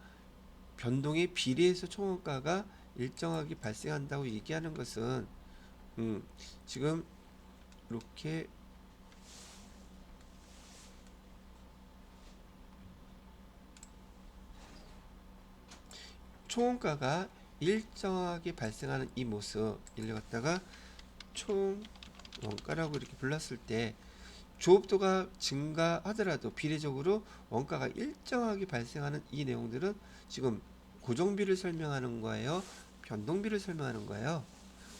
변동에 비례해서 총원가가 일정하게 발생한다고 얘기하는 것은 지금 이렇게 총원가가 일정하게 발생하는 이 모습 이를 갖다가 총원가라고 이렇게 불렀을 때 조업도가 증가하더라도 비례적으로 원가가 일정하게 발생하는 이 내용들은 지금 고정비를 설명하는 거예요? 변동비를 설명하는 거예요?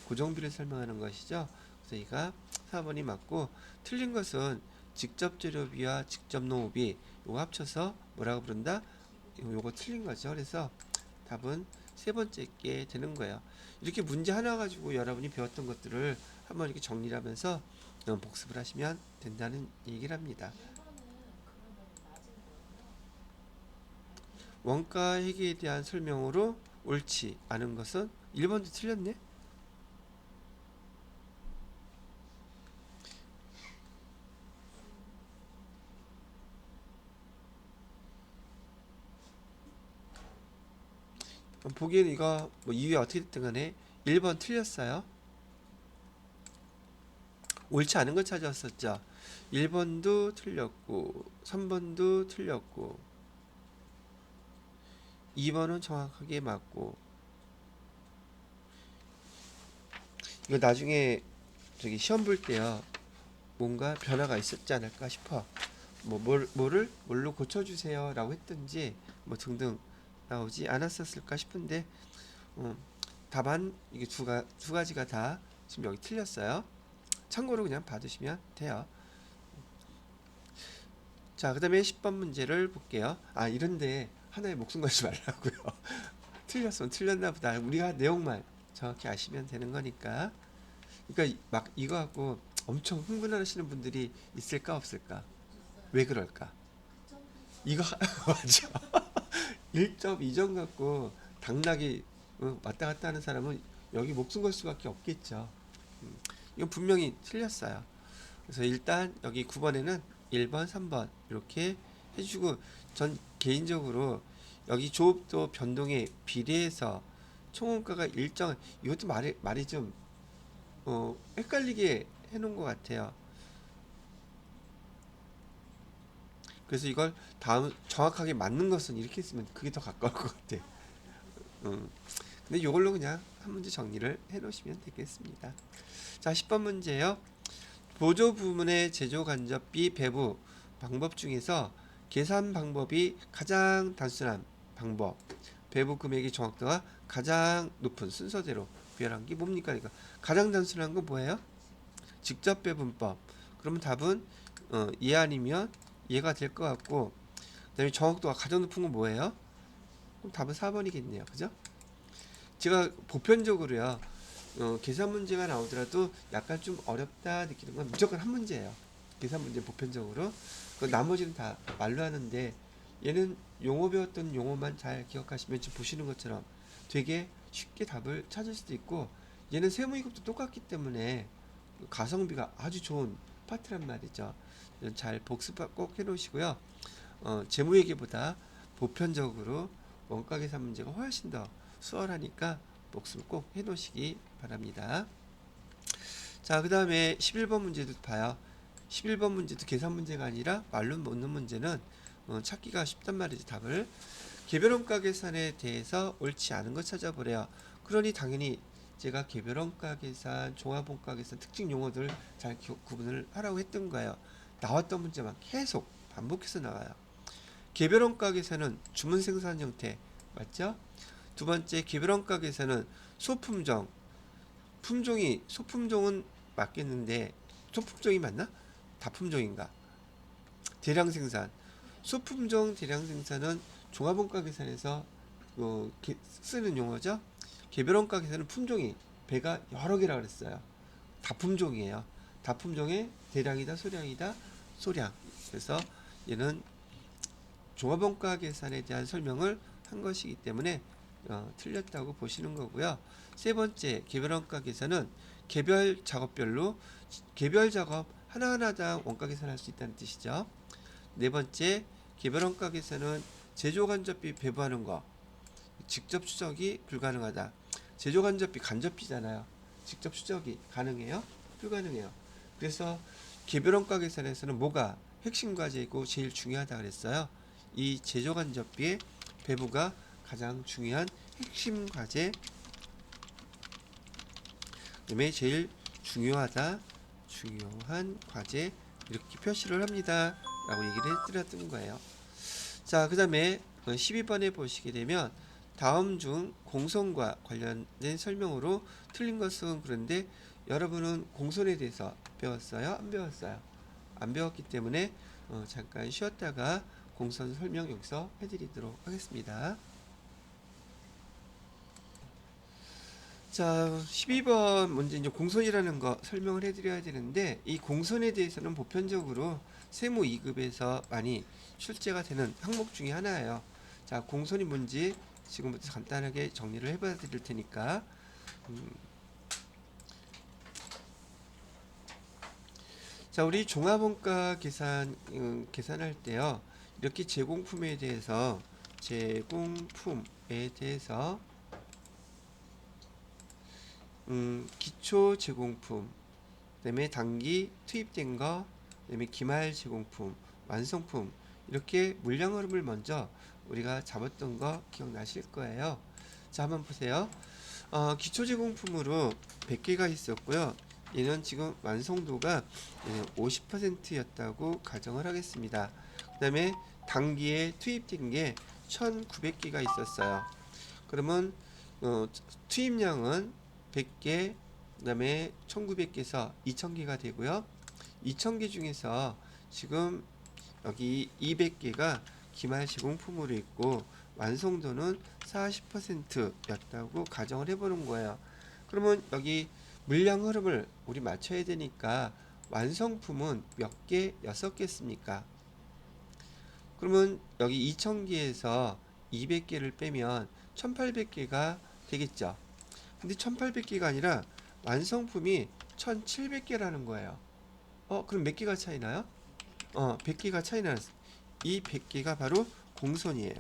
고정비를 설명하는 것이죠. 그래서 이가 4번이 맞고, 틀린 것은 직접 재료비와 직접 농업비 요거 합쳐서 뭐라고 부른다? 요거 틀린 거죠. 그래서 답은 세 번째 게 되는 거예요. 이렇게 문제 하나 가지고 여러분이 배웠던 것들을 한번 이렇게 정리를 하면서 복습을 하시면 된다는 얘기를 합니다. 원가 회계에 대한 설명으로 옳지 않은 것은 1번도 틀렸네? 보기에는 이거 뭐 이유에 어떻게 됐든 간에 1번 틀렸어요. 옳지 않은 걸 찾았었죠. 1번도 틀렸고 3번도 틀렸고 2번은 정확하게 맞고, 이거 나중에 저기 시험 볼 때요 뭔가 변화가 있었지 않을까 싶어. 뭐 뭘로 고쳐주세요 라고 했든지 뭐 등등 나오지 않았었을까 싶은데 답안 이게 두 가지가 다 지금 여기 틀렸어요. 참고로 그냥 봐두시면 돼요. 자, 그 다음에 10번 문제를 볼게요. 아, 이런데 하나에 목숨 걸지 말라고요. 틀렸으면 틀렸나 보다. 우리가 내용만 정확히 아시면 되는 거니까. 그러니까 막 이거 갖고 엄청 흥분하시는 분들이 있을까 없을까? 왜 그럴까? 이거 맞아. 1.2점 갖고 당락이 왔다 갔다 하는 사람은 여기 목숨 걸 수밖에 없겠죠. 이건 분명히 틀렸어요. 그래서 일단 여기 9번에는 1번, 3번 이렇게 해주고, 전 개인적으로 여기 조업도 변동에 비례해서 총원가가 일정, 이것도 말이 좀 헷갈리게 해놓은 것 같아요. 그래서 이걸 다음 정확하게 맞는 것은 이렇게 쓰면 그게 더 가까울 것 같아. 근데 이걸로 그냥 한 문제 정리를 해놓으시면 되겠습니다. 자, 10번 문제요. 보조 부문의 제조 간접비 배부 방법 중에서 계산 방법이 가장 단순한 방법, 배부 금액의 정확도가 가장 높은 순서대로 구별한 게 뭡니까? 그러니까 가장 단순한 건 뭐예요? 직접 배분법. 그러면 답은 얘 아니면 얘가 될 것 같고, 그다음에 정확도가 가장 높은 건 뭐예요? 그럼 답은 4번이겠네요. 그죠? 제가 보편적으로요. 계산 문제가 나오더라도 약간 좀 어렵다 느끼는 건 무조건 한 문제예요. 계산 문제 보편적으로. 그 나머지는 다 말로 하는데, 얘는 용어 배웠던 용어만 잘 기억하시면 지금 보시는 것처럼 되게 쉽게 답을 찾을 수도 있고, 얘는 세무이급도 똑같기 때문에 가성비가 아주 좋은 파트란 말이죠. 잘 복습 꼭 해놓으시고요. 재무회계보다 보편적으로 원가계산 문제가 훨씬 더 수월하니까 복습 꼭 해놓으시기 바랍니다. 자, 그 다음에 11번 문제도 봐요. 11번 문제도 계산 문제가 아니라 말로 묻는 문제는 찾기가 쉽단 말이지. 답을 개별원가 계산에 대해서 옳지 않은 거 찾아보래요. 그러니 당연히 제가 개별원가 계산, 종합원가 계산 특징 용어들 잘 구분을 하라고 했던 거예요. 나왔던 문제만 계속 반복해서 나와요. 개별원가 계산은 주문 생산 형태 맞죠? 두 번째 개별원가 계산은 소품종. 소품종은 맞겠는데 소품종이 맞나? 다품종인가? 대량 생산. 소품종 대량 생산은 종합원가 계산에서 쓰는 용어죠. 개별원가 계산은 품종이 배가 여러 개라 그랬어요. 다품종이에요. 다품종의 대량이다, 소량이다, 소량. 그래서 얘는 종합원가 계산에 대한 설명을 한 것이기 때문에 틀렸다고 보시는 거고요. 세 번째 개별원가 계산은 개별 작업별로 개별 작업 하나하나당 원가 계산할 수 있다는 뜻이죠. 네 번째 개별원가 계산은 제조간접비 배부하는 거 직접 추적이 불가능하다. 제조간접비 간접비잖아요. 직접 추적이 가능해요? 불가능해요. 그래서 개별원가 계산에서는 뭐가 핵심 과제이고 제일 중요하다 그랬어요. 이 제조간접비의 배부가 가장 중요한 핵심 과제, 그다음에 제일 중요한 과제 이렇게 표시를 합니다 라고 얘기를 해드렸던 거예요. 자, 그 다음에 12번에 보시게 되면 다음 중 공손과 관련된 설명으로 틀린 것은, 그런데 여러분은 공손에 대해서 배웠어요? 안 배웠어요? 안 배웠기 때문에 잠깐 쉬었다가 공손 설명 여기서 해드리도록 하겠습니다. 자, 12번 문제 이제 공손이라는 거 설명을 해드려야 되는데, 이 공손에 대해서는 보편적으로 세무 2급에서 많이 출제가 되는 항목 중에 하나예요. 자, 공손이 뭔지 지금부터 간단하게 정리를 해봐 드릴 테니까. 자, 우리 종합원가 계산할 때요, 이렇게 제공품에 대해서 기초 제공품, 그다음에 단기 투입된 거, 그다음에 기말 제공품, 완성품, 이렇게 물량 흐름을 먼저 우리가 잡았던 거 기억나실 거예요. 자, 한번 보세요. 기초 제공품으로 100개가 있었고요. 얘는 지금 완성도가 50%였다고 가정을 하겠습니다. 그 다음에 단기에 투입된 게 1900개가 있었어요. 그러면 투입량은 100개, 그 다음에 1900개에서 2000개가 되고요. 2000개 중에서 지금 여기 200개가 기말 제공품으로 있고 완성도는 40%였다고 가정을 해보는 거예요. 그러면 여기 물량 흐름을 우리 맞춰야 되니까 완성품은 몇 개? 6개습니까? 그러면 여기 2000개에서 200개를 빼면 1800개가 되겠죠. 근데 1800개가 아니라 완성품이 1700개라는 거예요. 그럼 몇 개가 차이 나요? 100개가 차이 나요. 이 100개가 바로 공손이에요.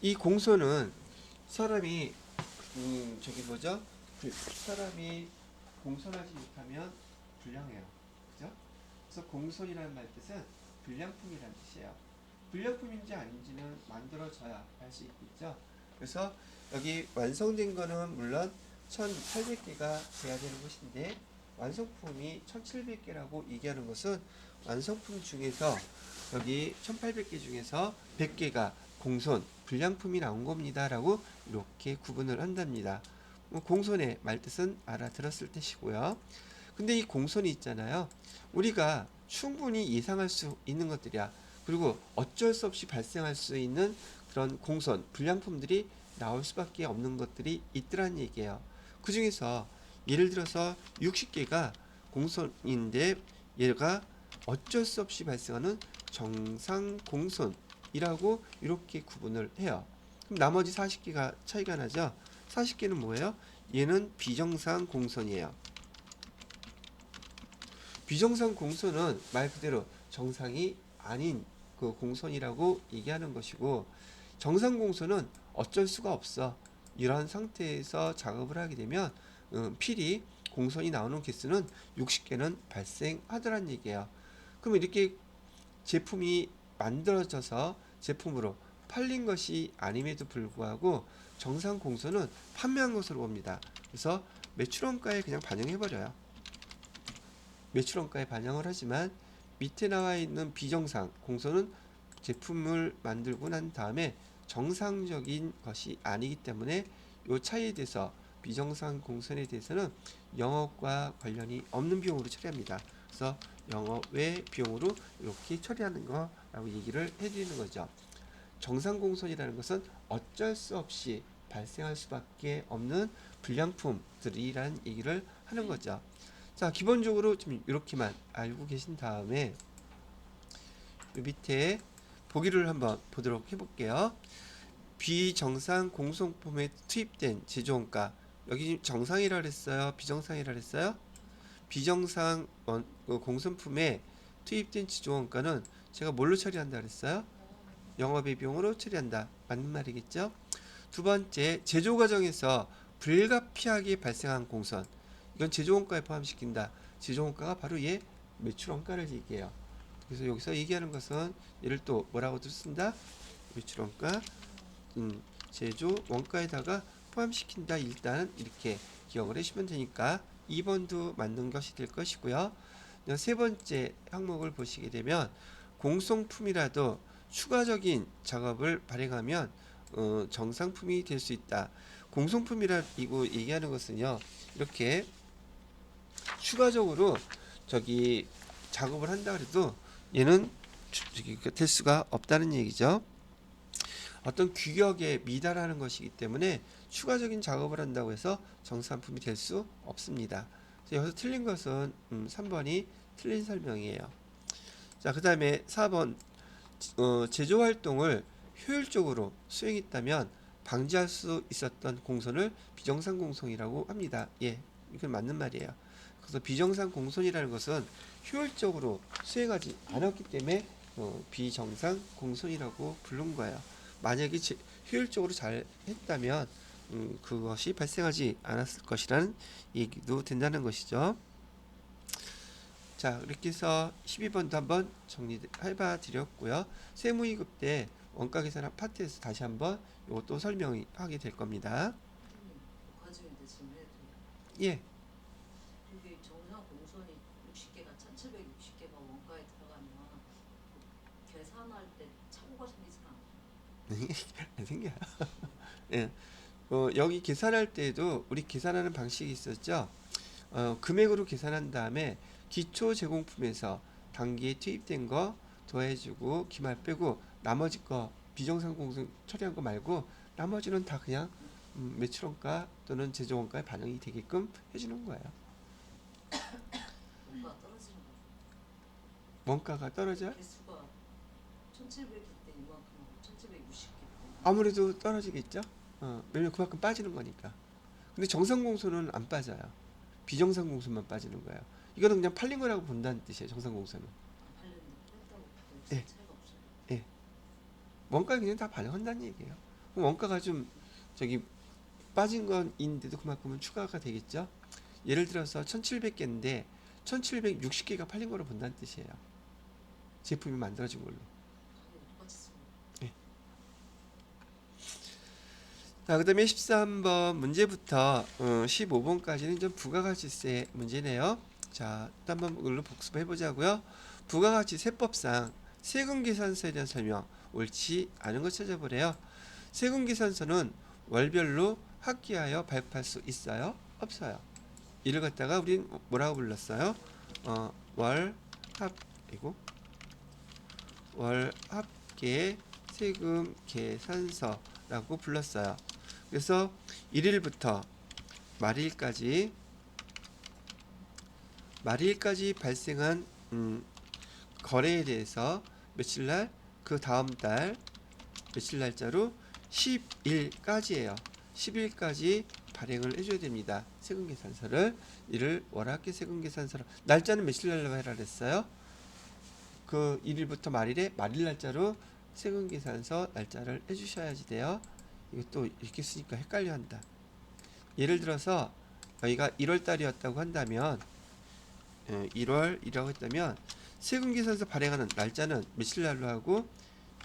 이 공손은 사람이 사람이 공손하지 못하면 불량해요. 그죠? 그래서 공손이라는 말 뜻은 불량품이라는 뜻이에요. 불량품인지 아닌지는 만들어져야 알 수 있겠죠. 그래서 여기 완성된 거는 물론 1800개가 돼야 되는 것인데, 완성품이 1700개라고 얘기하는 것은 완성품 중에서 여기 1800개 중에서 100개가 공손, 불량품이 나온 겁니다 라고 이렇게 구분을 한답니다. 공손의 말뜻은 알아들었을 뜻이고요. 근데 이 공손이 있잖아요, 우리가 충분히 예상할 수 있는 것들이야. 그리고 어쩔 수 없이 발생할 수 있는 그런 공손, 불량품들이 나올 수밖에 없는 것들이 있더란 얘기예요. 그 중에서 예를 들어서 60개가 공손인데 얘가 어쩔 수 없이 발생하는 정상 공손이라고 이렇게 구분을 해요. 그럼 나머지 40개가 차이가 나죠. 40개는 뭐예요? 얘는 비정상 공손이에요. 비정상 공손은 말 그대로 정상이 아닌 그 공손이라고 얘기하는 것이고, 정상 공손은 어쩔 수가 없어. 이러한 상태에서 작업을 하게 되면 필히 공손이 나오는 개수는 60개는 발생하더란 얘기예요. 그럼 이렇게 제품이 만들어져서 제품으로 팔린 것이 아님에도 불구하고 정상 공소는 판매한 것으로 봅니다. 그래서 매출원가에 그냥 반영해버려요. 매출원가에 반영을 하지만 밑에 나와 있는 비정상 공소는 제품을 만들고 난 다음에 정상적인 것이 아니기 때문에 이 차이에 대해서 비정상 공선에 대해서는 영업과 관련이 없는 비용으로 처리합니다. 그래서 영업 외 비용으로 이렇게 처리하는 거라고 얘기를 해드리는 거죠. 정상 공선이라는 것은 어쩔 수 없이 발생할 수밖에 없는 불량품들이라는 얘기를 하는 거죠. 자, 기본적으로 좀 이렇게만 알고 계신 다음에 밑에 보기를 한번 보도록 해볼게요. 비정상 공송품에 투입된 제조원가, 여기 정상이라 그랬어요? 비정상이라 그랬어요? 비정상 공선품에 투입된 제조원가는 제가 뭘로 처리한다 그랬어요? 영업의 비용으로 처리한다. 맞는 말이겠죠? 두 번째, 제조 과정에서 불가피하게 발생한 공선, 이건 제조원가에 포함시킨다. 제조원가가 바로 얘 매출원가를 얘기해요. 그래서 여기서 얘기하는 것은 얘를 또 뭐라고도 쓴다? 매출원가, 제조 원가에다가 포함시킨다. 일단 이렇게 기억을 해주시면 되니까 2번도 맞는 것이 될 것이고요. 세 번째 항목을 보시게 되면 공송품이라도 추가적인 작업을 발행하면 정상품이 될 수 있다. 공송품이라고 얘기하는 것은요, 이렇게 추가적으로 저기 작업을 한다 그래도 얘는 될 수가 없다는 얘기죠. 어떤 규격에 미달하는 것이기 때문에 추가적인 작업을 한다고 해서 정상품이 될 수 없습니다. 여기서 틀린 것은 3번이 틀린 설명이에요. 자, 그 다음에 4번 제조 활동을 효율적으로 수행했다면 방지할 수 있었던 공선을 비정상 공선이라고 합니다. 예, 이건 맞는 말이에요. 그래서 비정상 공선이라는 것은 효율적으로 수행하지 않았기 때문에 비정상 공선이라고 부른 거예요. 만약에 효율적으로 잘 했다면 그것이 발생하지 않았을 것이라는 얘기도 된다는 것이죠. 자, 이렇게 해서 12번도 한번 정리해봐 드렸고요. 세무이급 때 원가 계산 파트에서 다시 한번 이것도 설명하게 될 겁니다. 과정인데 지금 해도 예. 이게 정상 공선이 60개가 1760개가 원가에 들어가면 계산할 때 착오가 생기진 않아요. 안 생겨요. 예. 여기 계산할 때도 우리 계산하는 방식이 있었죠. 금액으로 계산한 다음에 기초 제공품에서 단기에 투입된 거 더해주고 기말 빼고 나머지 거 비정상 공선 처리한 거 말고 나머지는 다 그냥 매출원가 또는 제조원가에 반영이 되게끔 해주는 거예요. 원가가 떨어지는 거죠. 원가가 떨어져? 개수가 1700일 때 이만큼 하고 1760개 아무래도 떨어지겠죠. 왜냐면 그만큼 빠지는 거니까. 근데 정상 공소는 안 빠져요. 비정상 공소만 빠지는 거예요. 이거는 그냥 팔린 거라고 본다는 뜻이에요. 정상 공소는. 팔렸는데 팔렸다고 예. 차이가 없어요. 예. 원가에 그냥 다 반영한다는 얘기예요. 그럼 원가가 좀 저기 빠진 건인데도 그만큼은 추가가 되겠죠. 예를 들어서 1700개인데 1760개가 팔린 거로 본다는 뜻이에요. 제품이 만들어진 걸로. 똑같이 쓰고. 예. 자, 그 다음에 13번 문제부터 15번까지는 좀 부가가치세 문제네요. 자, 또 한번 이걸로 복습해 보자고요. 부가가치세법상 세금계산서에 대한 설명 옳지 않은 거 찾아보래요. 세금계산서는 월별로 합계하여 발표할 수 있어요? 없어요? 이를 갖다가 우린 뭐라고 불렀어요? 월합계 세금계산서라고 불렀어요. 그래서 1일부터 말일까지 발생한 거래에 대해서 며칠날 그 다음달 며칠 날짜로 10일까지예요. 10일까지 발행을 해줘야 됩니다. 세금계산서를. 이를 월합계 세금계산서로. 날짜는 며칠 날로 해라 그랬어요? 그 1일부터 말일 날짜로 세금계산서 날짜를 해주셔야지 돼요. 이것도 이렇게 쓰니까 헷갈려 한다. 예를 들어서 여기가 1월 달이었다고 한다면 1월이라고 했다면 세금계산서 발행하는 날짜는 며칠 날로 하고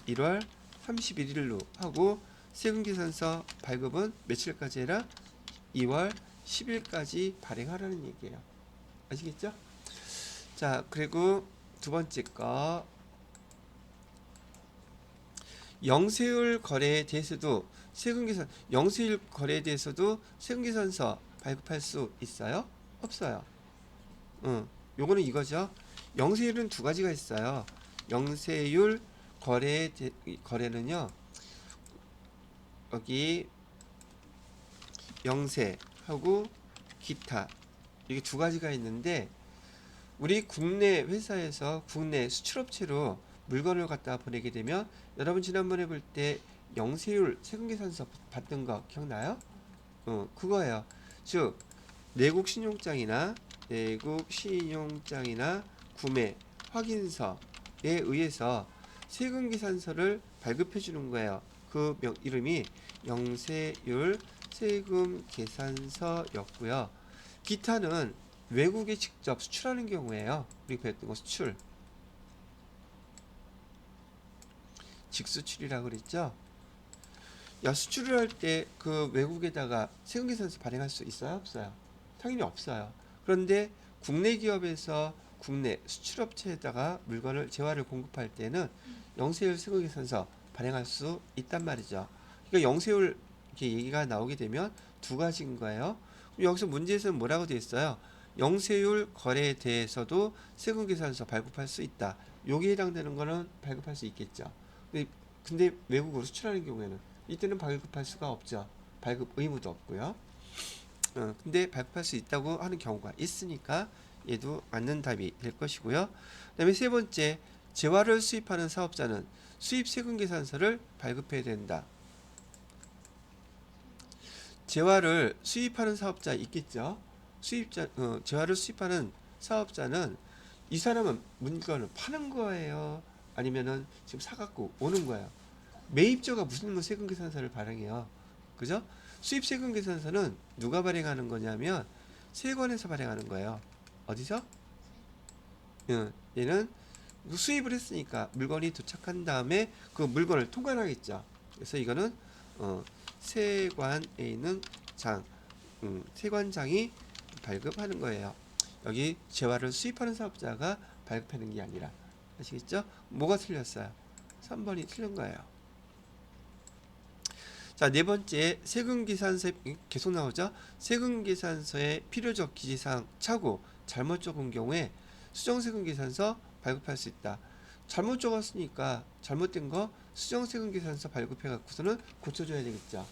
1월 31일로 하고 세금계산서 발급은 며칠까지 해라? 2월 10일까지 발행하라는 얘기예요. 아시겠죠? 자, 그리고 두 번째 거 영세율 거래에 대해서도 세금계산 영세율 거래에 대해서도 세금계산서 발급할 수 있어요? 없어요. 요거는 이거죠. 영세율은 두 가지가 있어요. 영세율 거래는요. 여기 영세하고 기타 이게 두 가지가 있는데 우리 국내 회사에서 국내 수출업체로 물건을 갖다 보내게 되면 여러분 지난번에 볼 때 영세율 세금계산서 받던 거 기억나요? 그거예요. 즉 내국 신용장이나 구매 확인서에 의해서 세금계산서를 발급해 주는 거예요. 그 이름이 영세율 세금계산서였고요. 기타는 외국에 직접 수출하는 경우에요. 우리 배웠던 거 수출. 직수출이라고 그랬죠? 야, 수출을 할 때 그 외국에다가 세금계산서 발행할 수 있어요? 없어요? 당연히 없어요. 그런데 국내 기업에서 국내 수출업체에다가 물건을 재화를 공급할 때는 영세율 세금계산서 발행할 수 있단 말이죠. 그러니까 영세율 이렇게 얘기가 나오게 되면 두 가지인 거예요. 여기서 문제에서는 뭐라고 되어 있어요? 영세율 거래에 대해서도 세금계산서 발급할 수 있다. 여기에 해당되는 거는 발급할 수 있겠죠. 근데 외국으로 수출하는 경우에는 이때는 발급할 수가 없죠. 발급 의무도 없고요. 근데 발급할 수 있다고 하는 경우가 있으니까 얘도 맞는 답이 될 것이고요. 그 다음에 세 번째, 재화를 수입하는 사업자는 수입세금계산서를 발급해야 된다. 재화를 수입하는 사업자 있겠죠. 재화를 수입하는 사업자는 이 사람은 물건을 파는 거예요? 아니면은 지금 사갖고 오는 거예요? 매입자가 무슨 세금계산서를 발행해요? 그죠? 수입세금계산서는 누가 발행하는 거냐면 세관에서 발행하는 거예요. 어디서? 얘는 수입을 했으니까 물건이 도착한 다음에 그 물건을 통관하겠죠. 그래서 이거는 세관에 있는 세관장이 발급하는 거예요. 여기 재화를 수입하는 사업자가 발급하는 게 아니라. 아시겠죠? 뭐가 틀렸어요? 3번이 틀린 거예요. 자, 네 번째, 세금계산서 계속 나오죠? 세금계산서의 필요적 기재사항 차고 잘못 적은 경우에 수정세금계산서 발급할 수 있다. 잘못 적었으니까 잘못된 거 수정세금계산서 발급해 갖고서는 고쳐줘야 되겠죠.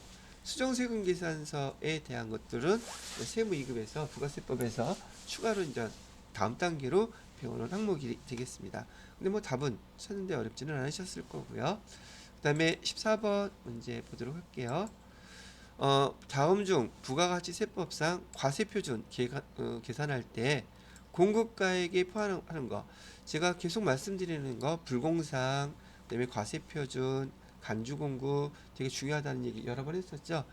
수정세금계산서에 대한 것들은 세무이급에서 부가세법에서 추가로 이제 다음 단계로 배우는 항목이 되겠습니다. 근데 뭐 답은 찾는데 어렵지는 않으셨을 거고요. 그 다음에 14번 문제 보도록 할게요. 다음 중 부가가치세법상 과세표준 계산할 때 공급가액에 포함하는 거, 제가 계속 말씀드리는 거 불공상, 그다음에 과세표준, 간주공급 되게 중요하다는 얘기 여러 번 했었죠.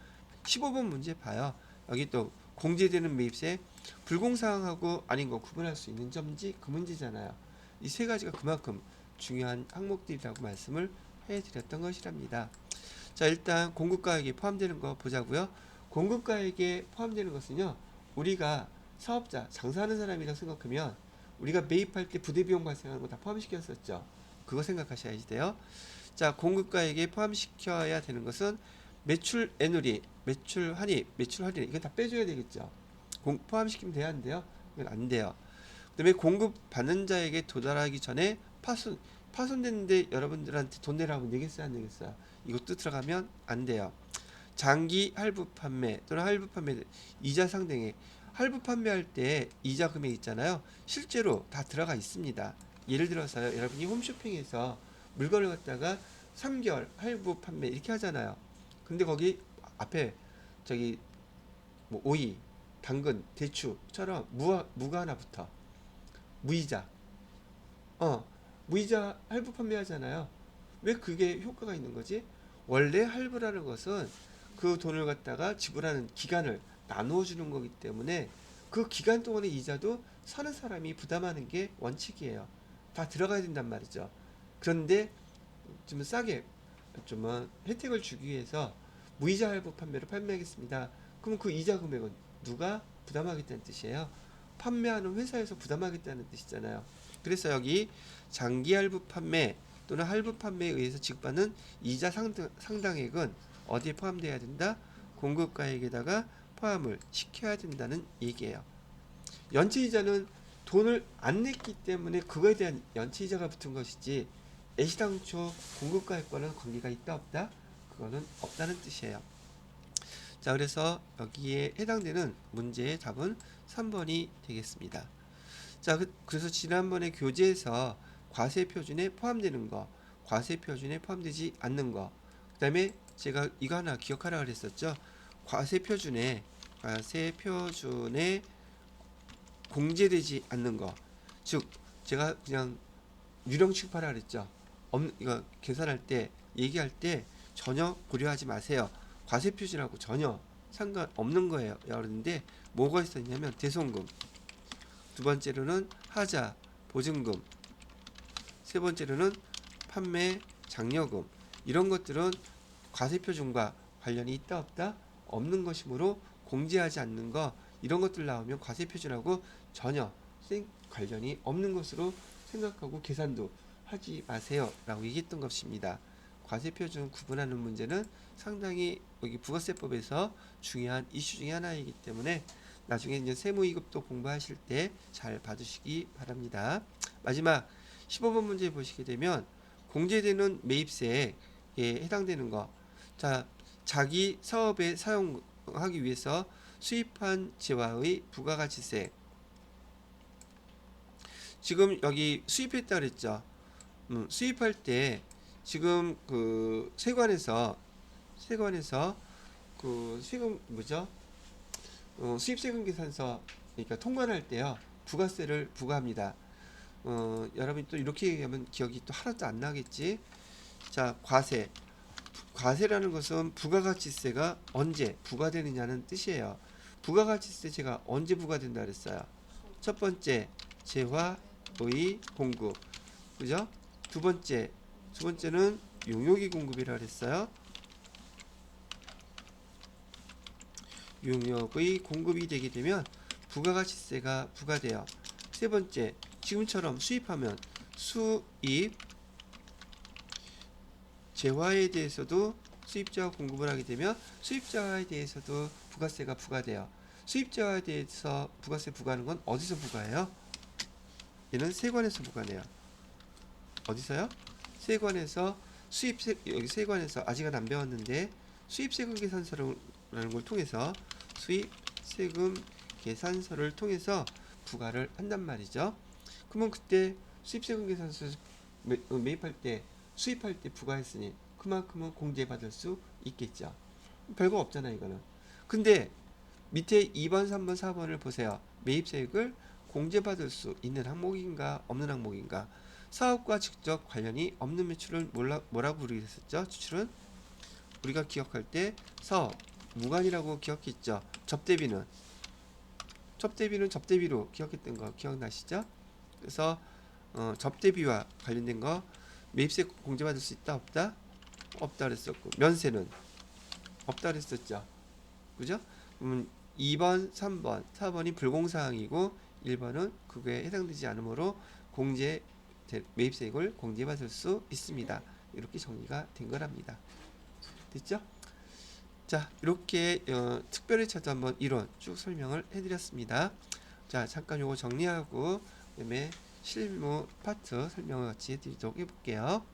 15번 문제 봐요. 여기 또 공제되는 매입세 불공상하고 아닌 거 구분할 수 있는 점지 그 문제잖아요. 이 세 가지가 그만큼 중요한 항목들이라고 말씀을 해드렸던 것이랍니다. 자, 일단 공급가액에 포함되는 거 보자고요. 공급가액에 포함되는 것은요, 우리가 사업자, 장사하는 사람이라고 생각하면 우리가 매입할 때 부대비용 발생하는 거 다 포함시켰었죠. 그거 생각하셔야지 돼요. 자, 공급가액에 포함시켜야 되는 것은 매출 애누리, 매출 환입, 매출 할인 이건 다 빼줘야 되겠죠. 포함시키면 돼야 안 돼요? 이건 안 돼요. 그 다음에 공급 받는 자에게 도달하기 전에 파손됐는데 여러분들한테 돈 내라고 내겠어요? 안 내겠어요? 이것도 들어가면 안 돼요. 장기 할부 판매 또는 할부 판매 이자 상등액, 할부 판매할 때 이자 금액 있잖아요. 실제로 다 들어가 있습니다. 예를 들어서요, 여러분이 홈쇼핑에서 물건을 갖다가 3개월 할부 판매 이렇게 하잖아요. 근데 거기 앞에 저기 뭐 오이, 당근, 대추처럼 무가 하나 붙어. 무이자. 무이자 할부 판매하잖아요. 왜 그게 효과가 있는 거지? 원래 할부라는 것은 그 돈을 갖다가 지불하는 기간을 나누어 주는 거기 때문에 그 기간 동안의 이자도 사는 사람이 부담하는 게 원칙이에요. 다 들어가야 된단 말이죠. 그런데 좀 싸게 좀 혜택을 주기 위해서 무이자 할부 판매로 판매하겠습니다. 그럼 그 이자 금액은 누가 부담하겠다는 뜻이에요? 판매하는 회사에서 부담하겠다는 뜻이잖아요. 그래서 여기 장기 할부 판매 또는 할부 판매에 의해서 지급받는 이자 상당액은 어디에 포함되어야 된다? 공급가액에다가 포함을 시켜야 된다는 얘기예요. 연체이자는 돈을 안 냈기 때문에 그거에 대한 연체이자가 붙은 것이지 애시당초 공급가액과는 관계가 있다 없다? 그거는 없다는 뜻이에요. 자, 그래서 여기에 해당되는 문제의 답은 3번이 되겠습니다. 자, 그래서 지난번에 교재에서 과세표준에 포함되는 거, 과세표준에 포함되지 않는 거, 그 다음에 제가 이거 하나 기억하라 그랬었죠. 과세표준에 공제되지 않는 거, 즉 제가 그냥 유령 취급하라 그랬죠. 이거 계산할 때 얘기할 때 전혀 고려하지 마세요. 과세표준하고 전혀 상관없는 거예요. 그런데 뭐가 있었냐면 대손금, 두 번째로는 하자, 보증금, 세 번째로는 판매 장려금, 이런 것들은 과세표준과 관련이 있다 없다? 없는 것이므로 공제하지 않는 거, 이런 것들 나오면 과세표준하고 전혀 관련이 없는 것으로 생각하고 계산도 하지 마세요 라고 얘기했던 것입니다. 과세표준 구분하는 문제는 상당히 여기 부가세법에서 중요한 이슈 중에 하나이기 때문에 나중에 이제 세무이급도 공부하실 때 잘 봐두시기 바랍니다. 마지막 15번 문제 보시게 되면 공제되는 매입세에 해당되는 거, 자, 자기 사업에 사용하기 위해서 수입한 재화의 부가가치세. 지금 여기 수입했다 그랬죠. 수입할 때 지금 그 세관에서 그 세금 뭐죠? 수입세금 계산서 그러니까 통관할 때요 부가세를 부과합니다. 여러분 또 이렇게 얘기하면 기억이 또 하나도 안 나겠지. 자, 과세라는 것은 부가가치세가 언제 부과되느냐는 뜻이에요. 부가가치세가 언제 부과된다 그랬어요? 첫 번째 재화의 공급, 그죠? 두 번째는 용역이 공급이라 그랬어요. 용역의 공급이 되게 되면 부가가치세가 부과돼요. 세 번째, 지금처럼 수입하면 수입 재화에 대해서도 수입자가 공급을 하게 되면 수입자에 대해서도 부가세가 부과돼요. 수입자에 대해서 부가세 부과하는 건 어디서 부과해요? 얘는 세관에서 부과해요. 어디서요? 세관에서 여기 세관에서 아직은 안 배웠는데 수입세금 계산서라는 걸 통해서 수입세금 계산서를 통해서 부과를 한단 말이죠. 그러면 그때 수입세금 계산서 매입할 때 수입할 때 부과했으니 그만큼은 공제받을 수 있겠죠. 별거 없잖아 이거는. 근데 밑에 2번, 3번, 4번을 보세요. 매입세액을 공제받을 수 있는 항목인가 없는 항목인가. 사업과 직접 관련이 없는 매출을 뭐라고 부르겠었죠? 추출은 우리가 기억할 때 사업 무관이라고 기억했죠. 접대비는 접대비로 기억했던 거 기억나시죠? 그래서 접대비와 관련된 거 매입세 공제받을 수 있다 없다? 없다 그랬었고, 면세는 없다 그랬었죠. 그죠? 2번, 3번, 4번이 불공사항이고 1번은 그거에 해당되지 않으므로 매입세액을 공제받을 수 있습니다. 이렇게 정리가 된 거랍니다. 됐죠? 자, 이렇게 특별히 차도 한번 이론 쭉 설명을 해드렸습니다. 자, 잠깐 요거 정리하고 그다음에 실무 파트 설명을 같이 해드리도록 해볼게요.